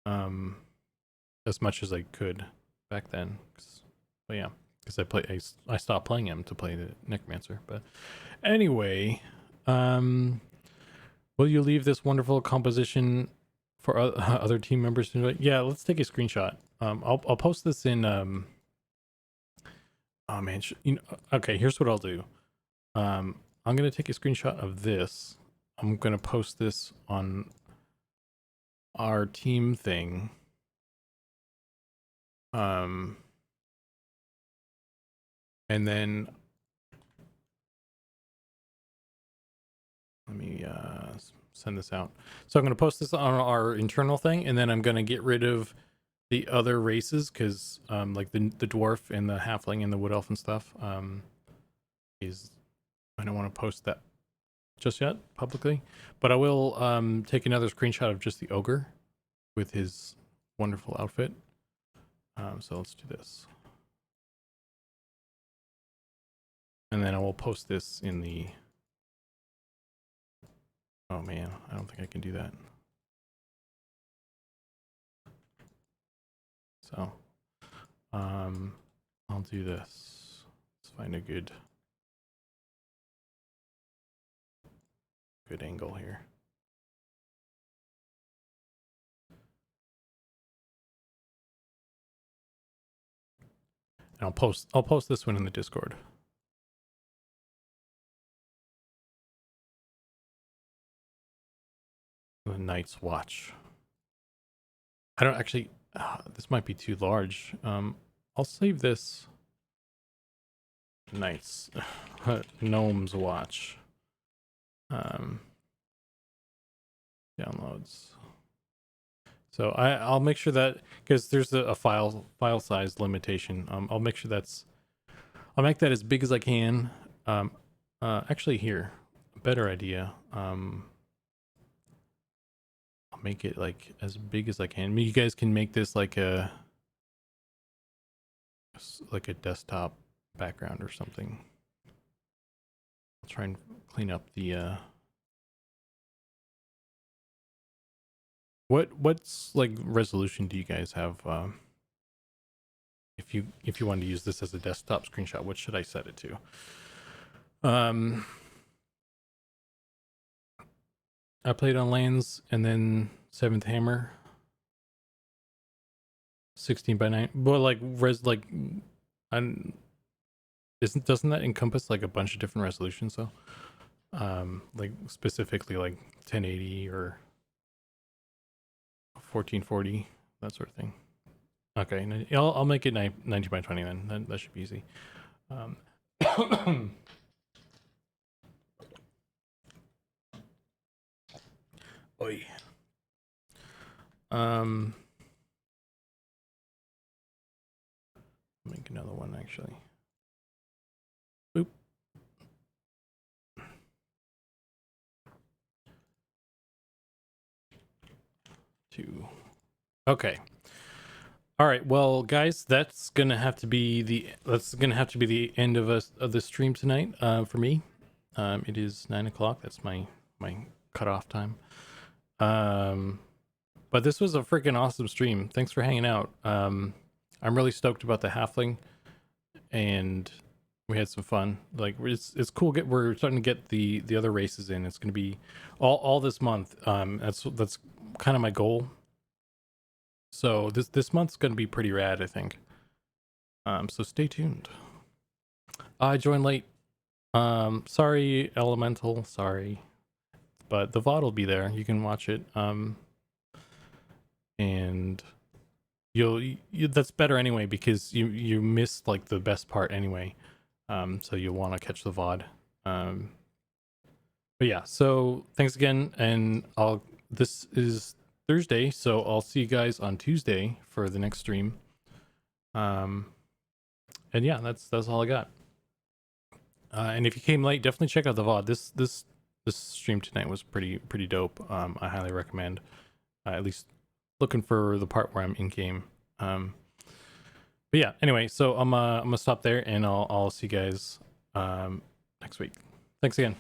as much as I could back then. But yeah, because I stopped playing him to play the Necromancer. But anyway, will you leave this wonderful composition for other team members to enjoy? Yeah, let's take a screenshot. I'll post this in. Oh man, okay. Here's what I'll do. I'm gonna take a screenshot of this. I'm gonna post this on our team thing. And then let me send this out. So I'm going to post this on our internal thing, and then I'm going to get rid of the other races because like the dwarf and the halfling and the wood elf and stuff is I don't want to post that just yet publicly, but I will take another screenshot of just the ogre with his wonderful outfit. So let's do this. And then I will post this in the... Oh man, I don't think I can do that. So, I'll do this. Let's find a good angle here. And I'll post this one in the Discord. The Night's Watch. I don't actually... this might be too large. I'll save this. Night's... Gnome's Watch. Downloads. So I'll make sure that... Because there's a file size limitation. I'll make sure I'll make that as big as I can. Actually here. A better idea. I'll make it like as big as I can. I mean, you guys can make this like a desktop background or something. I'll try and clean up the what's like resolution do you guys have? If you wanted to use this as a desktop screenshot, what should I set it to? I played on Lands and then 7th Hammer. 16:9. But like doesn't that encompass like a bunch of different resolutions though? Like specifically like 1080 or 1440, that sort of thing. Okay, I'll make it 19:20 then. That should be easy. Oy. Make another one actually. Boop. Two. Okay. All right. Well, guys, that's gonna have to be the end of the stream tonight. For me, it is 9 o'clock. That's my cutoff time. But this was a freaking awesome stream. Thanks for hanging out. I'm really stoked about the halfling, and We had some fun. Like it's cool. We're starting to get the other races in. It's going to be all this month. That's kind of my goal. So this month's going to be pretty rad, I think. So stay tuned. I joined late. Sorry, Elemental. Sorry, but the VOD will be there. You can watch it. And that's better anyway because you missed like the best part anyway. So you'll want to catch the VOD. But yeah, so thanks again, and this is Thursday, so I'll see you guys on Tuesday for the next stream. And yeah, that's all I got. And if you came late, definitely check out the VOD. This stream tonight was pretty dope. I highly recommend. At least looking for the part where I'm in game. But yeah, anyway, so I'm gonna stop there, and I'll see you guys next week. Thanks again.